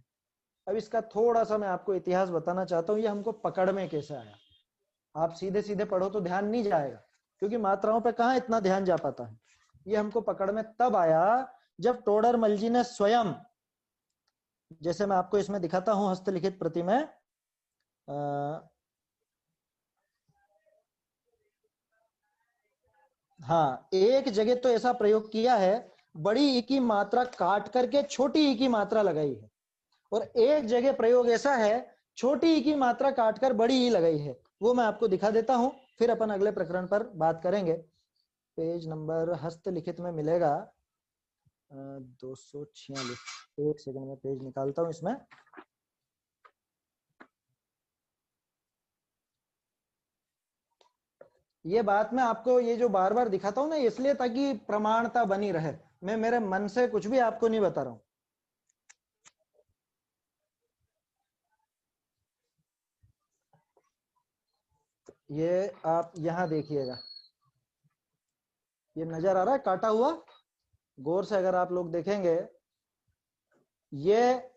अब इसका थोड़ा सा मैं आपको इतिहास बताना चाहता हूँ, ये हमको पकड़ में कैसे आया। आप सीधे सीधे पढ़ो तो ध्यान नहीं जाएगा, क्योंकि मात्राओं पे कहाँ इतना ध्यान जा पाता है। ये हमको पकड़ में तब आया जब टोडरमल जी ने स्वयं, जैसे मैं आपको इसमें दिखाता हूं हस्तलिखित प्रति में, हाँ, एक जगह तो ऐसा प्रयोग किया है, बड़ी ई की मात्रा काट करके छोटी ई की मात्रा लगाई है, और एक जगह प्रयोग ऐसा है छोटी ई की मात्रा काटकर बड़ी ई लगाई है। वो मैं आपको दिखा देता हूं, फिर अपन अगले प्रकरण पर बात करेंगे। पेज नंबर हस्तलिखित में मिलेगा 246। एक सेकंड में पेज निकालता हूं इसमें। ये बात मैं आपको ये जो बार बार दिखाता हूं ना, इसलिए ताकि प्रमाणता बनी रहे, मैं मेरे मन से कुछ भी आपको नहीं बता रहा हूं। ये आप यहां देखिएगा, ये नजर आ रहा है काटा हुआ, गौर से अगर आप लोग देखेंगे, ये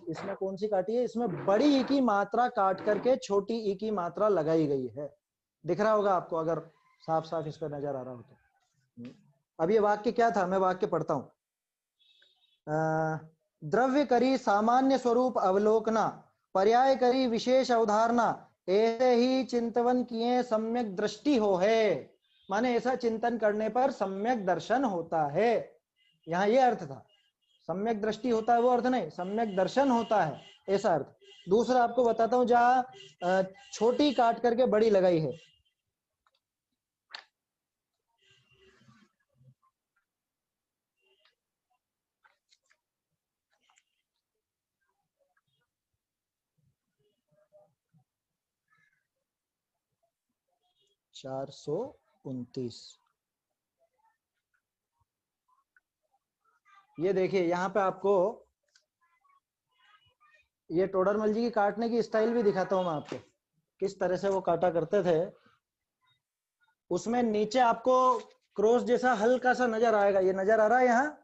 इसमें कौन सी काटी है, इसमें बड़ी ई की मात्रा काट करके छोटी ई की मात्रा लगाई गई है। दिख रहा होगा आपको, अगर साफ साफ इस पर नजर आ रहा हो तो। अब ये वाक्य क्या था, मैं वाक्य पढ़ता हूं। द्रव्य करी सामान्य स्वरूप अवलोकना, पर्याय करी विशेष अवधारणा, ऐसे ही चिंतवन किए सम्यक दृष्टि हो है। माने ऐसा चिंतन करने पर सम्यक दर्शन होता है। यहाँ ये अर्थ था, सम्यक दृष्टि होता है वो अर्थ नहीं, सम्यक दर्शन होता है ऐसा अर्थ। दूसरा आपको बताता हूं, जहां छोटी काट करके बड़ी लगाई है, 429। ये देखिए यहाँ पे आपको ये टोडरमल जी की काटने की स्टाइल भी दिखाता हूं मैं आपको, किस तरह से वो काटा करते थे। उसमें नीचे आपको क्रॉस जैसा हल्का सा नजर आएगा, ये नजर आ रहा है यहाँ,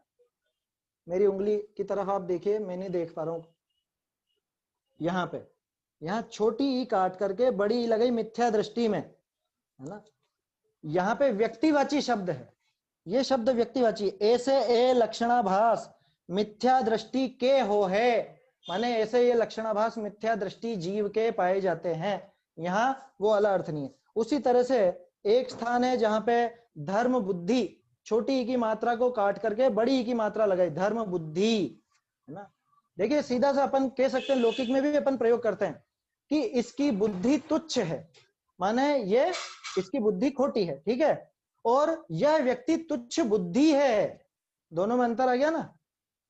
मेरी उंगली की तरफ आप देखिए, मैं नहीं देख पा रहा हूं। यहाँ पे, यहाँ छोटी ई काट करके बड़ी ई लगाई मिथ्या दृष्टि में, है ना। यहाँ पे व्यक्तिवाची शब्द है, ये शब्द व्यक्तिवाची, ऐसे ए लक्षणाभास मिथ्या दृष्टि के हो है, माने ऐसे ये लक्षणाभास मिथ्या दृष्टि जीव के पाए जाते हैं। यहाँ वो वाला अर्थ नहीं है। उसी तरह से एक स्थान है जहां पे धर्म बुद्धि, छोटी ई की मात्रा को काट करके बड़ी ई की मात्रा लगाई, धर्म बुद्धि, है ना। देखिए सीधा सा अपन कह सकते हैं, लौकिक में भी अपन प्रयोग करते हैं कि इसकी बुद्धि तुच्छ है, माने ये इसकी बुद्धि खोटी है, ठीक है, और यह व्यक्ति तुच्छ बुद्धि है। दोनों में अंतर आ गया ना।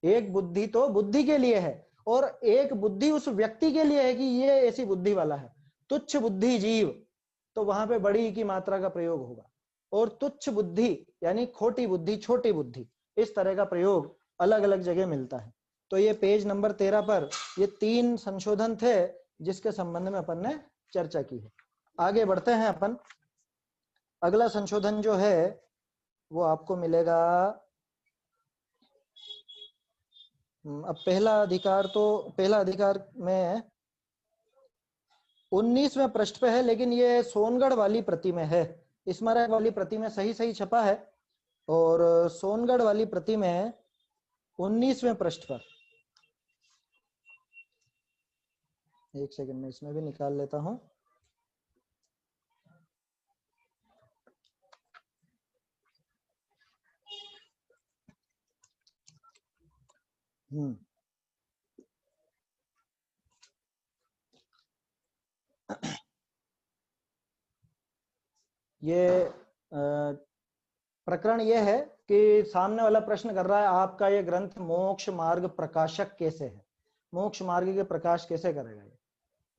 एक बुद्धि तो बुद्धि के लिए है और एक बुद्धि उस व्यक्ति के लिए है कि ये ऐसी बुद्धि वाला है, तुच्छ बुद्धि जीव, तो वहां पे बड़ी की मात्रा का प्रयोग होगा। और तुच्छ बुद्धि यानी खोटी बुद्धि, छोटी बुद्धि, इस तरह का प्रयोग अलग अलग जगह मिलता है। तो ये पेज नंबर 13 पर ये 3 संशोधन थे जिसके संबंध में अपन ने चर्चा की है। आगे बढ़ते हैं अपन। अगला संशोधन जो है वो आपको मिलेगा, अब पहला अधिकार में 19वें पृष्ठ पे है, लेकिन ये सोनगढ़ वाली प्रति में है, स्मारक वाली प्रति में सही छपा है, और सोनगढ़ वाली प्रति में 19वें पृष्ठ पर, एक सेकंड में इसमें भी निकाल लेता हूं। ये प्रकरण ये है कि सामने वाला प्रश्न कर रहा है, आपका ये ग्रंथ मोक्ष मार्ग प्रकाशक कैसे है, मोक्ष मार्ग के प्रकाश कैसे करेगा ये,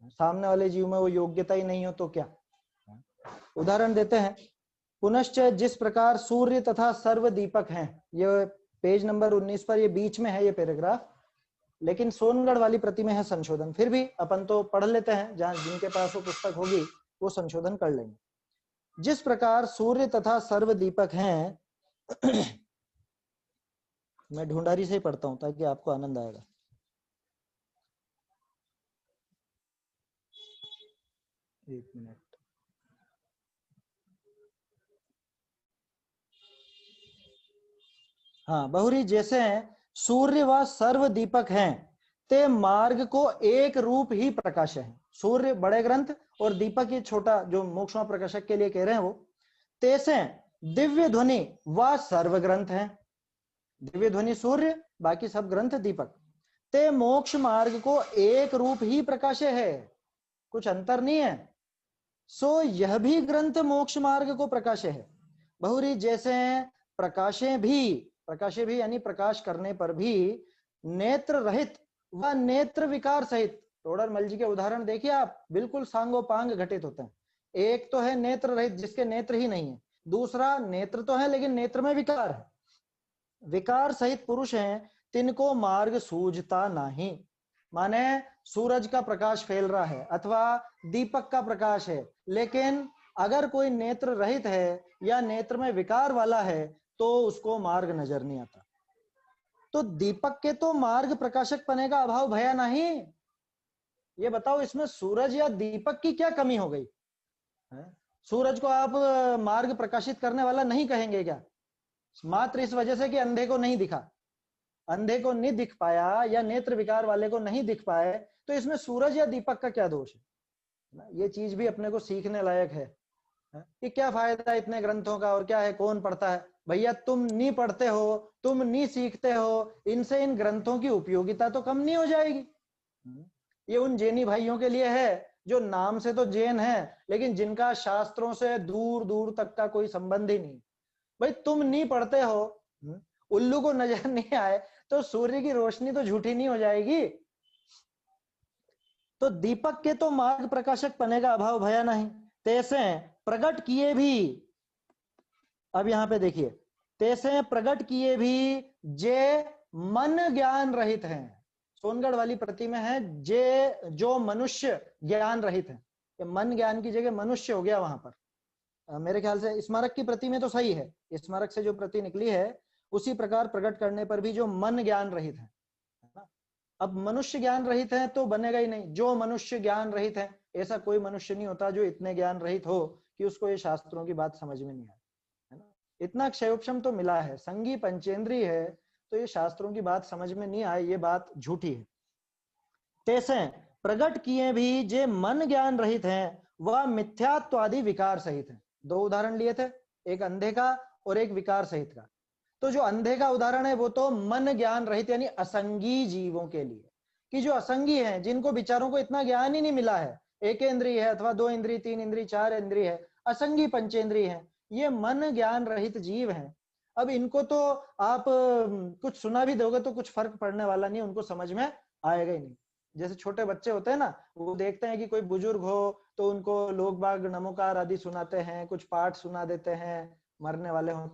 सामने वाले जीव में वो योग्यता ही नहीं हो तो क्या। उदाहरण देते हैं, पुनश्च जिस प्रकार सूर्य तथा सर्व दीपक हैं, ये पेज नंबर 19 पर, ये बीच में है ये पैराग्राफ, लेकिन सोनगढ़ वाली प्रति में है संशोधन। फिर भी अपन तो पढ़ लेते हैं, जहां जिनके पास वो पुस्तक होगी वो संशोधन कर लेंगे। जिस प्रकार सूर्य तथा सर्व दीपक हैं मैं ढूंढारी से ही पढ़ता हूं ताकि आपको आनंद आएगा। एक मिनट, हाँ, बहुरी जैसे सूर्य व सर्व दीपक हैं ते मार्ग को एक रूप ही प्रकाश है। सूर्य बड़े ग्रंथ और दीपक ये छोटा, जो मोक्ष प्रकाशक के लिए कह रहे हैं वो। तैसे दिव्य ध्वनि व सर्व ग्रंथ हैं, दिव्य ध्वनि सूर्य, बाकी सब ग्रंथ दीपक। ते मोक्ष मार्ग को एक रूप ही प्रकाशे है, कुछ अंतर नहीं है। सो यह भी ग्रंथ मोक्ष मार्ग को प्रकाशे है। बहुरी जैसे प्रकाशे भी यानी प्रकाश करने पर भी नेत्र रहित व नेत्र विकार सहित, टोडरमल जी के उदाहरण देखिए आप, बिल्कुल सांगोपांग घटित होते हैं। एक तो है नेत्र रहित जिसके नेत्र ही नहीं है, दूसरा नेत्र तो है लेकिन नेत्र में विकार है, विकार सहित पुरुष हैं, तिनको मार्ग सूझता नहीं। माने सूरज का प्रकाश फैल रहा है अथवा दीपक का प्रकाश है, लेकिन अगर कोई नेत्र रहित है या नेत्र में विकार वाला है तो उसको मार्ग नजर नहीं आता। तो दीपक के तो मार्ग प्रकाशक पने का अभाव भया नहीं। ये बताओ इसमें सूरज या दीपक की क्या कमी हो गई है? सूरज को आप मार्ग प्रकाशित करने वाला नहीं कहेंगे क्या? मात्र इस वजह से कि अंधे को नहीं दिखा, अंधे को नहीं दिख पाया या नेत्र विकार वाले को नहीं दिख पाए, तो इसमें सूरज या दीपक का क्या दोष है? ये चीज भी अपने को सीखने लायक है कि क्या फायदा इतने ग्रंथों का, और क्या है, कौन पढ़ता है? भैया तुम नहीं पढ़ते हो, तुम नहीं सीखते हो, इनसे इन ग्रंथों की उपयोगिता तो कम नहीं हो जाएगी। ये उन जैनी भाइयों के लिए है जो नाम से तो जैन है लेकिन जिनका शास्त्रों से दूर दूर तक का कोई संबंध ही नहीं। भाई तुम नहीं पढ़ते हो, उल्लू को नजर नहीं आए तो सूर्य की रोशनी तो झूठी नहीं हो जाएगी। तो दीपक के तो मार्ग प्रकाशक पने का अभाव भया नहीं। तैसे प्रकट किए भी, अब यहां पे देखिए, तैसे प्रकट किए भी जे मन ज्ञान रहित हैं। सोनगढ़ वाली प्रति में है जे जो मनुष्य ज्ञान रहित है, मन ज्ञान की जगह मनुष्य हो गया वहां पर। मेरे ख्याल से स्मारक की प्रति में तो सही है, स्मारक से जो प्रति निकली है उसी प्रकार प्रकट करने पर भी जो मन ज्ञान रहित है ना। अब मनुष्य ज्ञान रहित है तो बनेगा ही नहीं, जो मनुष्य ज्ञान रहित है, ऐसा कोई मनुष्य नहीं होता जो इतने ज्ञान रहित हो कि उसको ये शास्त्रों की बात समझ में नहीं आए, है ना। इतना क्षयोपम तो मिला है, संगी पंचेंद्रीय है, तो ये शास्त्रों की बात समझ में नहीं आए, ये बात झूठी है। तैसे प्रकट किए भी जे मन ज्ञान रहित हैं, वह मिथ्यात्वादि विकार सहित है। दो उदाहरण लिए थे, एक अंधे का और एक विकार सहित का। तो जो अंधे का उदाहरण है वो तो मन ज्ञान रहित यानी असंगी जीवों के लिए, कि जो असंगी हैं, जिनको विचारों को इतना ज्ञान ही नहीं मिला है, एक इंद्रिय है अथवा दो इंद्रिय, तीन इंद्रिय, चार इंद्रिय है, असंगी पंचेंद्रिय है, ये मन ज्ञान रहित जीव हैं। अब इनको तो आप कुछ सुना भी दोगे तो कुछ फर्क पड़ने वाला नहीं, उनको समझ में आएगा ही नहीं। जैसे छोटे बच्चे होते हैं ना, वो देखते हैं कि कोई बुजुर्ग हो तो उनको लोग बाग नमोकार आदि सुनाते हैं, कुछ पाठ सुना देते हैं मरने वाले हो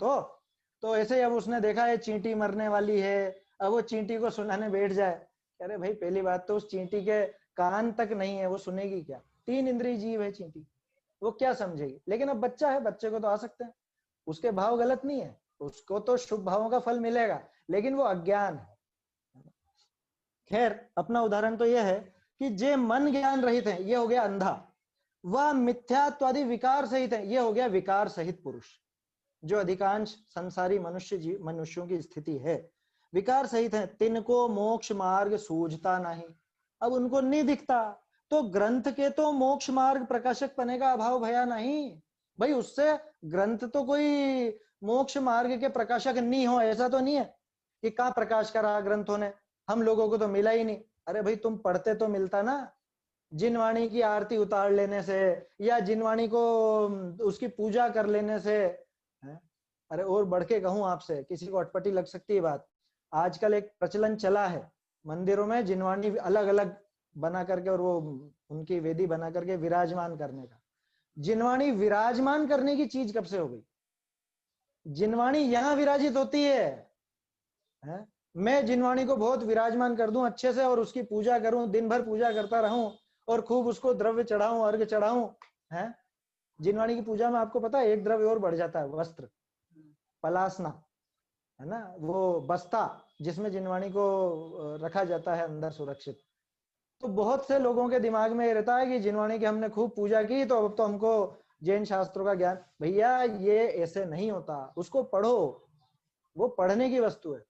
तो ऐसे ही अब उसने देखा है चींटी मरने वाली है, अब वो चींटी को सुनाने बैठ जाए, अरे भाई पहली बात तो उस चींटी के कान तक नहीं है, वो सुनेगी क्या? तीन इंद्रिय जीव है चींटी, वो क्या समझेगी? लेकिन अब बच्चा है, बच्चे को तो आ सकते हैं, उसके भाव गलत नहीं है, उसको तो शुभ भावों का फल मिलेगा, लेकिन वो अज्ञान है। खैर अपना उदाहरण तो यह है कि जे मन ज्ञान रहित है, ये हो गया अंधा, वह मिथ्यात्वादि विकार सहित है, ये हो गया विकार सहित पुरुष, जो अधिकांश संसारी मनुष्यों की स्थिति है, विकार सहित है। तिनको मोक्ष मार्ग सूझता नहीं, अब उनको नहीं दिखता, तो ग्रंथ के तो मोक्ष मार्ग प्रकाशक पने का अभाव भया नहीं भाई, उससे ग्रंथ तो कोई मोक्ष मार्ग के प्रकाशक नहीं हो, ऐसा तो नहीं है कि कहाँ प्रकाश करा ग्रंथों ने, हम लोगों को तो मिला ही नहीं। अरे भाई तुम पढ़ते तो मिलता ना, जिनवाणी की आरती उतार लेने से या जिनवाणी को उसकी पूजा कर लेने से है? अरे और बढ़ के कहूं आपसे, किसी को अटपटी लग सकती है बात, आजकल एक प्रचलन चला है मंदिरों में जिनवाणी अलग अलग बना करके और वो उनकी वेदी बना करके विराजमान करने का। जिनवाणी विराजमान करने की चीज कब से हो गई? जिनवाणी यहां विराजित होती है? मैं जिनवाणी को बहुत विराजमान कर दूं अच्छे से और उसकी पूजा करूं, दिन भर पूजा करता रहूं और खूब उसको द्रव्य चढ़ाऊं, अर्घ चढ़ाऊं, है। जिनवाणी की पूजा में आपको पता है एक द्रव्य और बढ़ जाता है, वस्त्र, पलासना, है ना, वो बस्ता जिसमें जिनवाणी को रखा जाता है अंदर सुरक्षित। तो बहुत से लोगों के दिमाग में ये रहता है कि जिनवाणी की हमने खूब पूजा की तो अब तो हमको जैन शास्त्रों का ज्ञान। भैया ये ऐसे नहीं होता, उसको पढ़ो, वो पढ़ने की वस्तु है।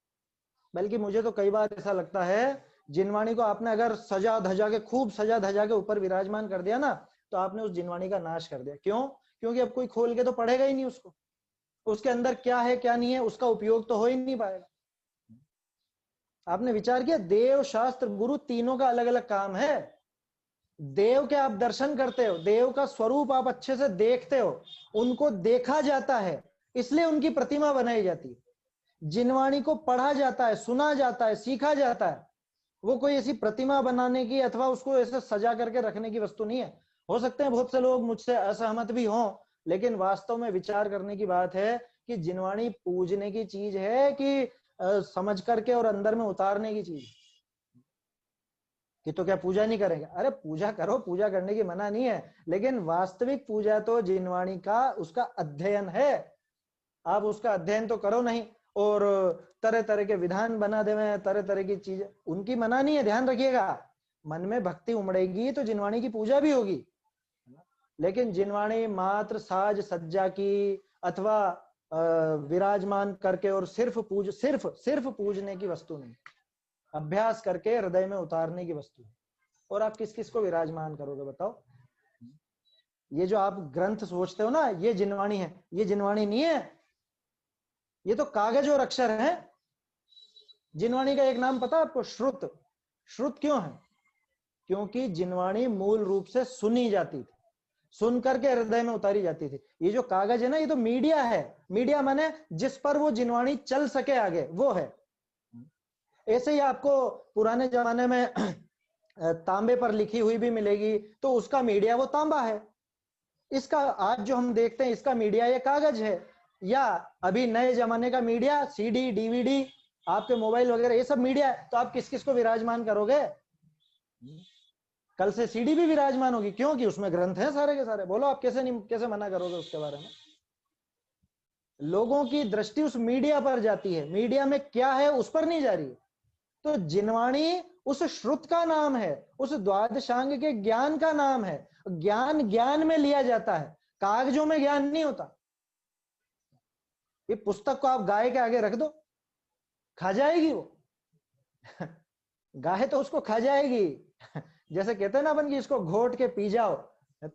बल्कि मुझे तो कई बार ऐसा लगता है जिनवाणी को आपने अगर सजा धजा के, खूब सजा धजा के ऊपर विराजमान कर दिया ना, तो आपने उस जिनवाणी का नाश कर दिया। क्यों? क्योंकि अब कोई खोल के तो पढ़ेगा ही नहीं उसको, उसके अंदर क्या है क्या नहीं है उसका उपयोग तो हो ही नहीं पाएगा। आपने विचार किया, देव शास्त्र गुरु तीनों का अलग अलग काम है। देव के आप दर्शन करते हो, देव का स्वरूप आप अच्छे से देखते हो, उनको देखा जाता है इसलिए उनकी प्रतिमा बनाई जाती है। जिनवाणी को पढ़ा जाता है, सुना जाता है, सीखा जाता है, वो कोई ऐसी प्रतिमा बनाने की अथवा उसको ऐसे सजा करके रखने की वस्तु नहीं है। हो सकते हैं बहुत से लोग मुझसे असहमत भी हों, लेकिन वास्तव में विचार करने की बात है कि जिनवाणी पूजने की चीज है कि समझ करके और अंदर में उतारने की चीज कि तो क्या पूजा नहीं करेंगे? अरे पूजा करो, पूजा करने की मना नहीं है, लेकिन वास्तविक पूजा तो जिनवाणी का उसका अध्ययन है। आप उसका अध्ययन तो करो नहीं और तरह तरह के विधान बना देवे, तरह तरह की चीज, उनकी मना नहीं है, ध्यान रखिएगा। मन में भक्ति उमड़ेगी तो जिनवाणी की पूजा भी होगी, लेकिन जिनवाणी मात्र साज सज्जा की अथवा विराजमान करके और सिर्फ पूजने की वस्तु नहीं, अभ्यास करके हृदय में उतारने की वस्तु है। और आप किस किस को विराजमान करोगे बताओ? ये जो आप ग्रंथ सोचते हो ना ये जिनवाणी है, ये जिनवाणी नहीं है, ये तो कागज और अक्षर है। जिनवाणी का एक नाम पता आपको? श्रुत। श्रुत क्यों है? क्योंकि जिनवाणी मूल रूप से सुनी जाती थी, सुन करके हृदय में उतारी जाती थी। ये जो कागज है ना, ये तो मीडिया है। मीडिया माने जिस पर वो जिनवाणी चल सके आगे, वो है। ऐसे ही आपको पुराने जमाने में तांबे पर लिखी हुई भी मिलेगी, तो उसका मीडिया वो तांबा है। इसका आज जो हम देखते हैं इसका मीडिया ये कागज है, या अभी नए जमाने का मीडिया सीडी डीवीडी आपके मोबाइल वगैरह ये सब मीडिया है। तो आप किस किस को विराजमान करोगे? कल से सीडी भी विराजमान होगी, क्योंकि उसमें ग्रंथ है सारे के सारे। बोलो आप कैसे नहीं, कैसे मना करोगे उसके बारे में? लोगों की दृष्टि उस मीडिया पर जाती है, मीडिया में क्या है उस पर नहीं जा रही है। तो जिनवाणी उस श्रुत का नाम है, उस द्वादशांग के ज्ञान का नाम है। ज्ञान ज्ञान में लिया जाता है, कागजों में ज्ञान नहीं होता। ये पुस्तक को आप गाय के आगे रख दो, खा जाएगी वो गाय तो उसको खा जाएगी जैसे कहते हैं ना अपन कि इसको घोट के पी जाओ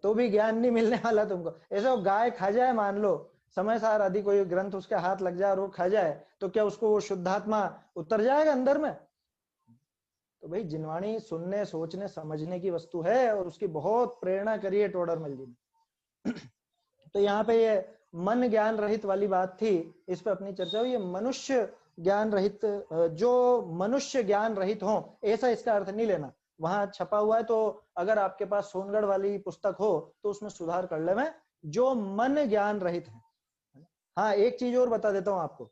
तो भी ज्ञान नहीं मिलने वाला तुमको। ऐसे वो गाय खा जाए, मान लो समय सार आदि कोई ग्रंथ उसके हाथ लग जाए और वो खा जाए, तो क्या उसको वो शुद्धात्मा उतर जाएगा अंदर में? तो भाई जिनवाणी सुनने सोचने समझने की वस्तु है, और उसकी बहुत प्रेरणा करी है टोडरमल जी ने तो यहाँ पे ये मन ज्ञान रहित वाली बात थी, इस पे अपनी चर्चा हुई। ये मनुष्य ज्ञान रहित, जो मनुष्य ज्ञान रहित हो ऐसा इसका अर्थ नहीं लेना। वहां छपा हुआ है, तो अगर आपके पास सोनगढ़ वाली पुस्तक हो तो उसमें सुधार कर ले, में जो मन ज्ञान रहित है। हाँ, एक चीज और बता देता हूँ आपको,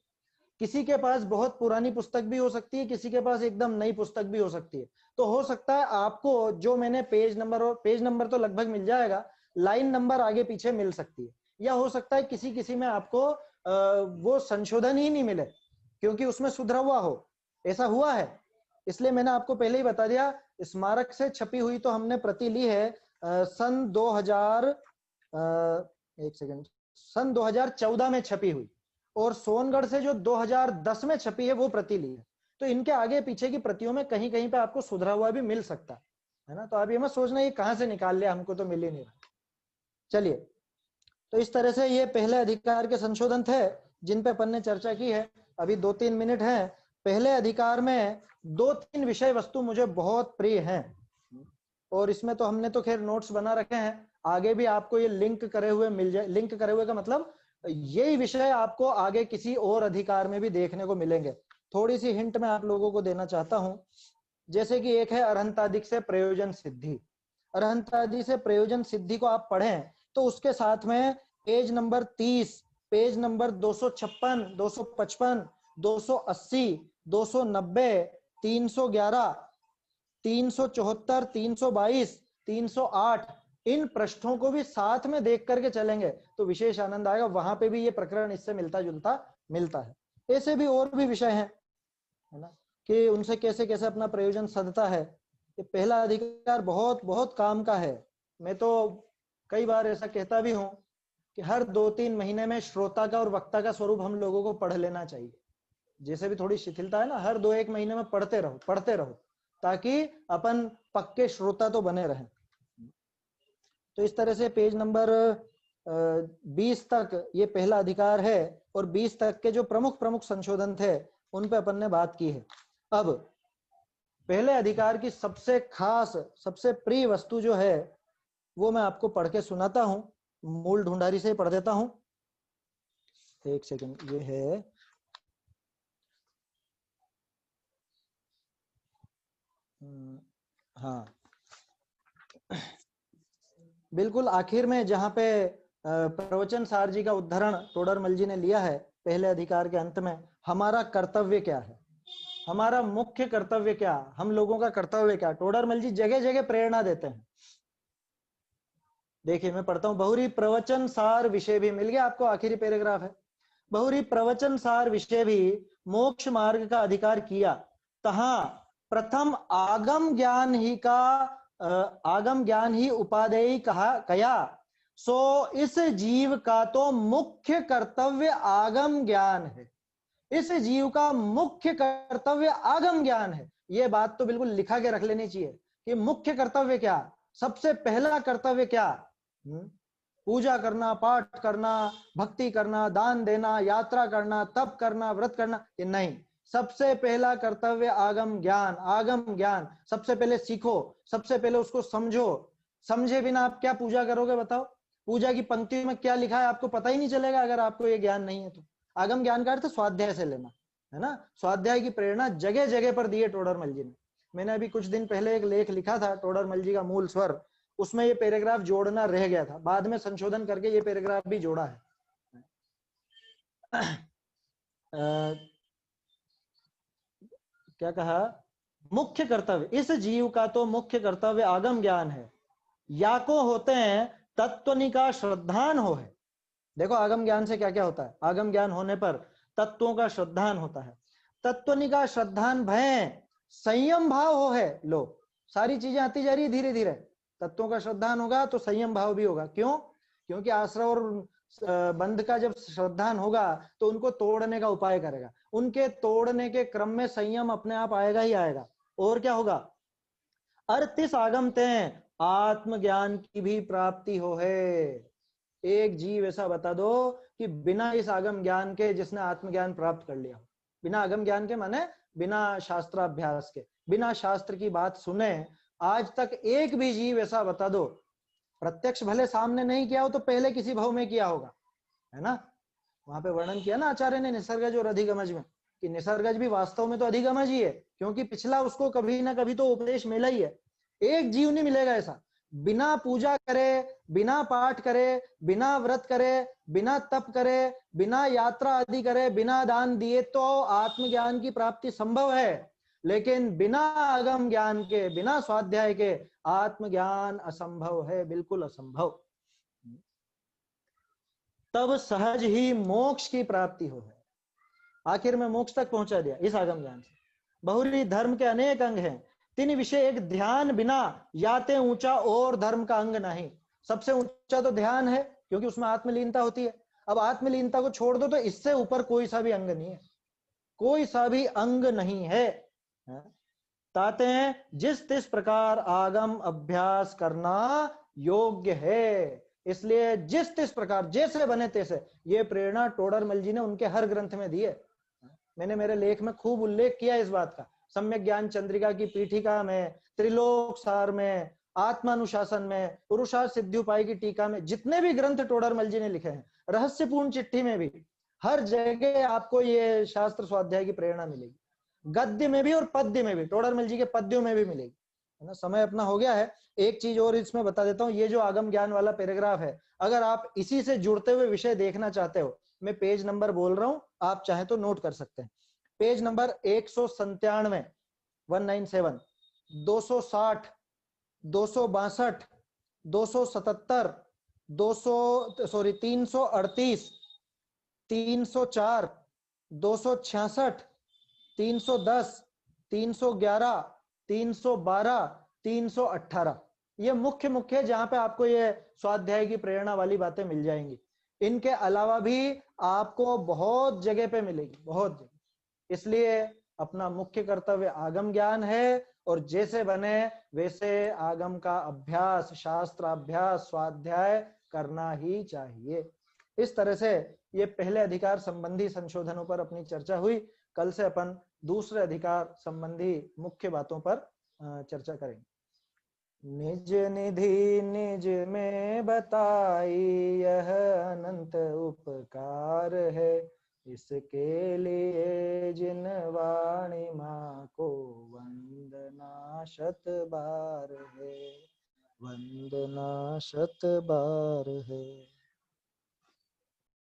किसी के पास बहुत पुरानी पुस्तक भी हो सकती है, किसी के पास एकदम नई पुस्तक भी हो सकती है। तो हो सकता है आपको जो मैंने पेज नंबर, और पेज नंबर तो लगभग मिल जाएगा, लाइन नंबर आगे पीछे मिल सकती है, या हो सकता है किसी किसी में आपको वो संशोधन ही नहीं मिले क्योंकि उसमें सुधरा हुआ हो। ऐसा हुआ है, इसलिए मैंने आपको पहले ही बता दिया। स्मारक से छपी हुई तो हमने प्रति ली है सन 2000, एक सेकंड, सन 2014 में छपी हुई, और सोनगढ़ से जो 2010 में छपी है वो प्रति ली है। तो इनके आगे पीछे की प्रतियों में कहीं कहीं पे आपको सुधरा हुआ भी मिल सकता है ना। तो आप ये मत सोचना ये कहां से निकाल लिया, हमको तो मिल ही नहीं रहा। चलिए, तो इस तरह से ये पहले अधिकार के संशोधन थे जिन पे अपन ने चर्चा की है। अभी 2-3 मिनट हैं। पहले अधिकार में 2-3 विषय वस्तु मुझे बहुत प्रिय हैं, और इसमें तो हमने तो खैर नोट्स बना रखे हैं, आगे भी आपको ये लिंक करे हुए मिल जाए। लिंक करे हुए का मतलब यही विषय आपको आगे किसी और अधिकार में भी देखने को मिलेंगे। थोड़ी सी हिंट मैं आप लोगों को देना चाहता हूं, जैसे कि एक है अरहंतादि से प्रयोजन सिद्धि। अरहंतादि से प्रयोजन सिद्धि को आप पढ़ें तो उसके साथ में पेज नंबर 30, पेज नंबर 256, 255, 280, 290, 311, 374, 322, 308, इन पृष्ठों को भी साथ में देख करके चलेंगे तो विशेष आनंद आएगा। वहां पे भी ये प्रकरण इससे मिलता जुलता मिलता है। ऐसे भी और भी विषय हैं, है ना, कि उनसे कैसे कैसे अपना प्रयोजन सधता है। ये पहला अधिकार बहुत बहुत काम का है। मैं तो कई बार ऐसा कहता भी हूं कि हर 2-3 महीने में श्रोता का और वक्ता का स्वरूप हम लोगों को पढ़ लेना चाहिए। जैसे भी थोड़ी शिथिलता है ना, हर 2-1 महीने में पढ़ते रहो ताकि अपन पक्के श्रोता तो बने रहें। तो इस तरह से पेज नंबर 20 तक ये पहला अधिकार है, और 20 तक के जो प्रमुख प्रमुख संशोधन थे उन पे अपन ने बात की है। अब पहले अधिकार की सबसे खास, सबसे प्रिय वस्तु जो है वो मैं आपको पढ़ के सुनाता हूं। मूल ढूंढारी से पढ़ देता हूं, एक सेकंड। ये है हाँ, बिल्कुल आखिर में जहां पे प्रवचन सार जी का उद्धरण टोडरमल जी ने लिया है पहले अधिकार के अंत में, हमारा कर्तव्य क्या है, हमारा मुख्य कर्तव्य क्या, हम लोगों का कर्तव्य क्या। टोडरमल जी जगह जगह प्रेरणा देते हैं। देखिए मैं पढ़ता हूं, बहुरी प्रवचन सार विषय भी मिल गया आपको, आखिरी पैराग्राफ है। बहुरी प्रवचन सार विषय भी मोक्ष मार्ग का अधिकार किया, तहां प्रथम आगम ज्ञान ही का आगम ज्ञान ही उपादेय कहा कया। सो इस जीव का तो मुख्य कर्तव्य आगम ज्ञान है। इस जीव का मुख्य कर्तव्य आगम ज्ञान है। यह बात तो बिल्कुल लिखा के रख लेनी चाहिए कि मुख्य कर्तव्य क्या, सबसे पहला कर्तव्य क्या। पूजा करना, पाठ करना, भक्ति करना, दान देना, यात्रा करना, तप करना, व्रत करना, ये नहीं। सबसे पहला कर्तव्य आगम ज्ञान। आगम ज्ञान सबसे पहले सीखो, सबसे पहले उसको समझो। समझे बिना आप क्या पूजा करोगे बताओ? पूजा की पंक्तियों में क्या लिखा है आपको पता ही नहीं चलेगा अगर आपको ये ज्ञान नहीं है तो। आगम ज्ञान का अर्थ स्वाध्याय से लेना, है ना। स्वाध्याय की प्रेरणा जगह जगह पर दी है टोडरमल जी ने। मैंने अभी कुछ दिन पहले एक लेख लिखा था, टोडरमल जी का मूल स्वर, उसमें ये पैराग्राफ जोड़ना रह गया था, बाद में संशोधन करके ये पैराग्राफ भी जोड़ा है। क्या कहा, मुख्य कर्तव्य, इस जीव का तो मुख्य कर्तव्य आगम ज्ञान है, या को होते हैं तत्वनिका श्रद्धान हो है। देखो आगम ज्ञान से क्या क्या होता है, आगम ज्ञान होने पर तत्वों का श्रद्धान होता है। तत्वनिका श्रद्धान भय संयम भाव हो है, लो सारी चीजें आती जा रही है धीरे धीरे। तत्वों का श्रद्धान होगा तो संयम भाव भी होगा, क्यों, क्योंकि आश्रय और बंध का जब श्रद्धान होगा तो उनको तोड़ने का उपाय करेगा, उनके तोड़ने के क्रम में संयम अपने आप आएगा ही आएगा। और क्या होगा, अर्तिस आगमते आत्मज्ञान की भी प्राप्ति हो है। एक जीव ऐसा बता दो कि बिना इस आगम ज्ञान के जिसने आत्मज्ञान प्राप्त कर लिया, बिना आगम ज्ञान के माने बिना शास्त्राभ्यास के, बिना शास्त्र की बात सुने आज तक एक भी जीव ऐसा बता दो, प्रत्यक्ष भले सामने नहीं किया हो तो पहले किसी भाव में किया होगा, है ना। वहां पे वर्णन किया ना आचार्य ने निसर्गज और अधिगमज में, कि निसर्गज भी वास्तव में तो अधिगमज ही है, क्योंकि पिछला उसको कभी ना कभी तो उपदेश मिला ही है। एक जीव नहीं मिलेगा ऐसा, बिना पूजा करे, बिना पाठ करे, बिना व्रत करे, बिना तप करे, बिना यात्रा आदि करे, बिना दान दिए तो आत्मज्ञान की प्राप्ति संभव है, लेकिन बिना आगम ज्ञान के, बिना स्वाध्याय के आत्मज्ञान असंभव है, बिल्कुल असंभव। तब सहज ही मोक्ष की प्राप्ति हो है। आखिर में मोक्ष तक पहुंचा दिया इस आगम ज्ञान से। बहुरी धर्म के अनेक अंग हैं, तीन विषय एक ध्यान बिना याते ऊंचा और धर्म का अंग नहीं। सबसे ऊंचा तो ध्यान है, क्योंकि उसमें आत्मलीनता होती है। अब आत्मलीनता को छोड़ दो तो इससे ऊपर कोई सा भी अंग नहीं है, कोई सा भी अंग नहीं है। ताते हैं जिस तिस प्रकार आगम अभ्यास करना योग्य है, इसलिए जिस तिस प्रकार जैसे बने तैसे, ये प्रेरणा टोडरमल जी ने उनके हर ग्रंथ में दी है। मैंने मेरे लेख में खूब उल्लेख किया इस बात का, सम्यक ज्ञान चंद्रिका की पीठिका में, त्रिलोक सार में, आत्मानुशासन में, पुरुषार्थ सिद्धि उपाय की टीका में, जितने भी ग्रंथ टोडरमल जी ने लिखे हैं, रहस्यपूर्ण चिट्ठी में भी, हर जगह आपको ये शास्त्र स्वाध्याय की प्रेरणा मिलेगी। गद्य में भी और पद्य में भी, टोडरमल जी के पद्यों में भी मिलेगी, है ना। समय अपना हो गया है, एक चीज और इसमें बता देता हूँ, ये जो आगम ज्ञान वाला पैराग्राफ है, अगर आप इसी से जुड़ते हुए विषय देखना चाहते हो, मैं पेज नंबर बोल रहा हूं, आप चाहे तो नोट कर सकते हैं। पेज नंबर 197, 197, 260, 262, 277, 338, 304, 266, 310, 311, 312, 318, ये मुख्य मुख्य है जहां पे आपको ये स्वाध्याय की प्रेरणा वाली बातें मिल जाएंगी। इनके अलावा भी आपको बहुत जगह पे मिलेगी, बहुत जगह। इसलिए अपना मुख्य कर्तव्य आगम ज्ञान है, और जैसे बने वैसे आगम का अभ्यास, शास्त्र अभ्यास, स्वाध्याय करना ही चाहिए। इस तरह से ये पहले अधिकार संबंधी संशोधनों पर अपनी चर्चा हुई। कल से अपन दूसरे अधिकार संबंधी मुख्य बातों पर चर्चा करेंगे। निज निधि निज में बताई यह अनंत उपकार है, इसके लिए जिन वाणी माँ को वंदना शत बार है, वंदना शत बार है।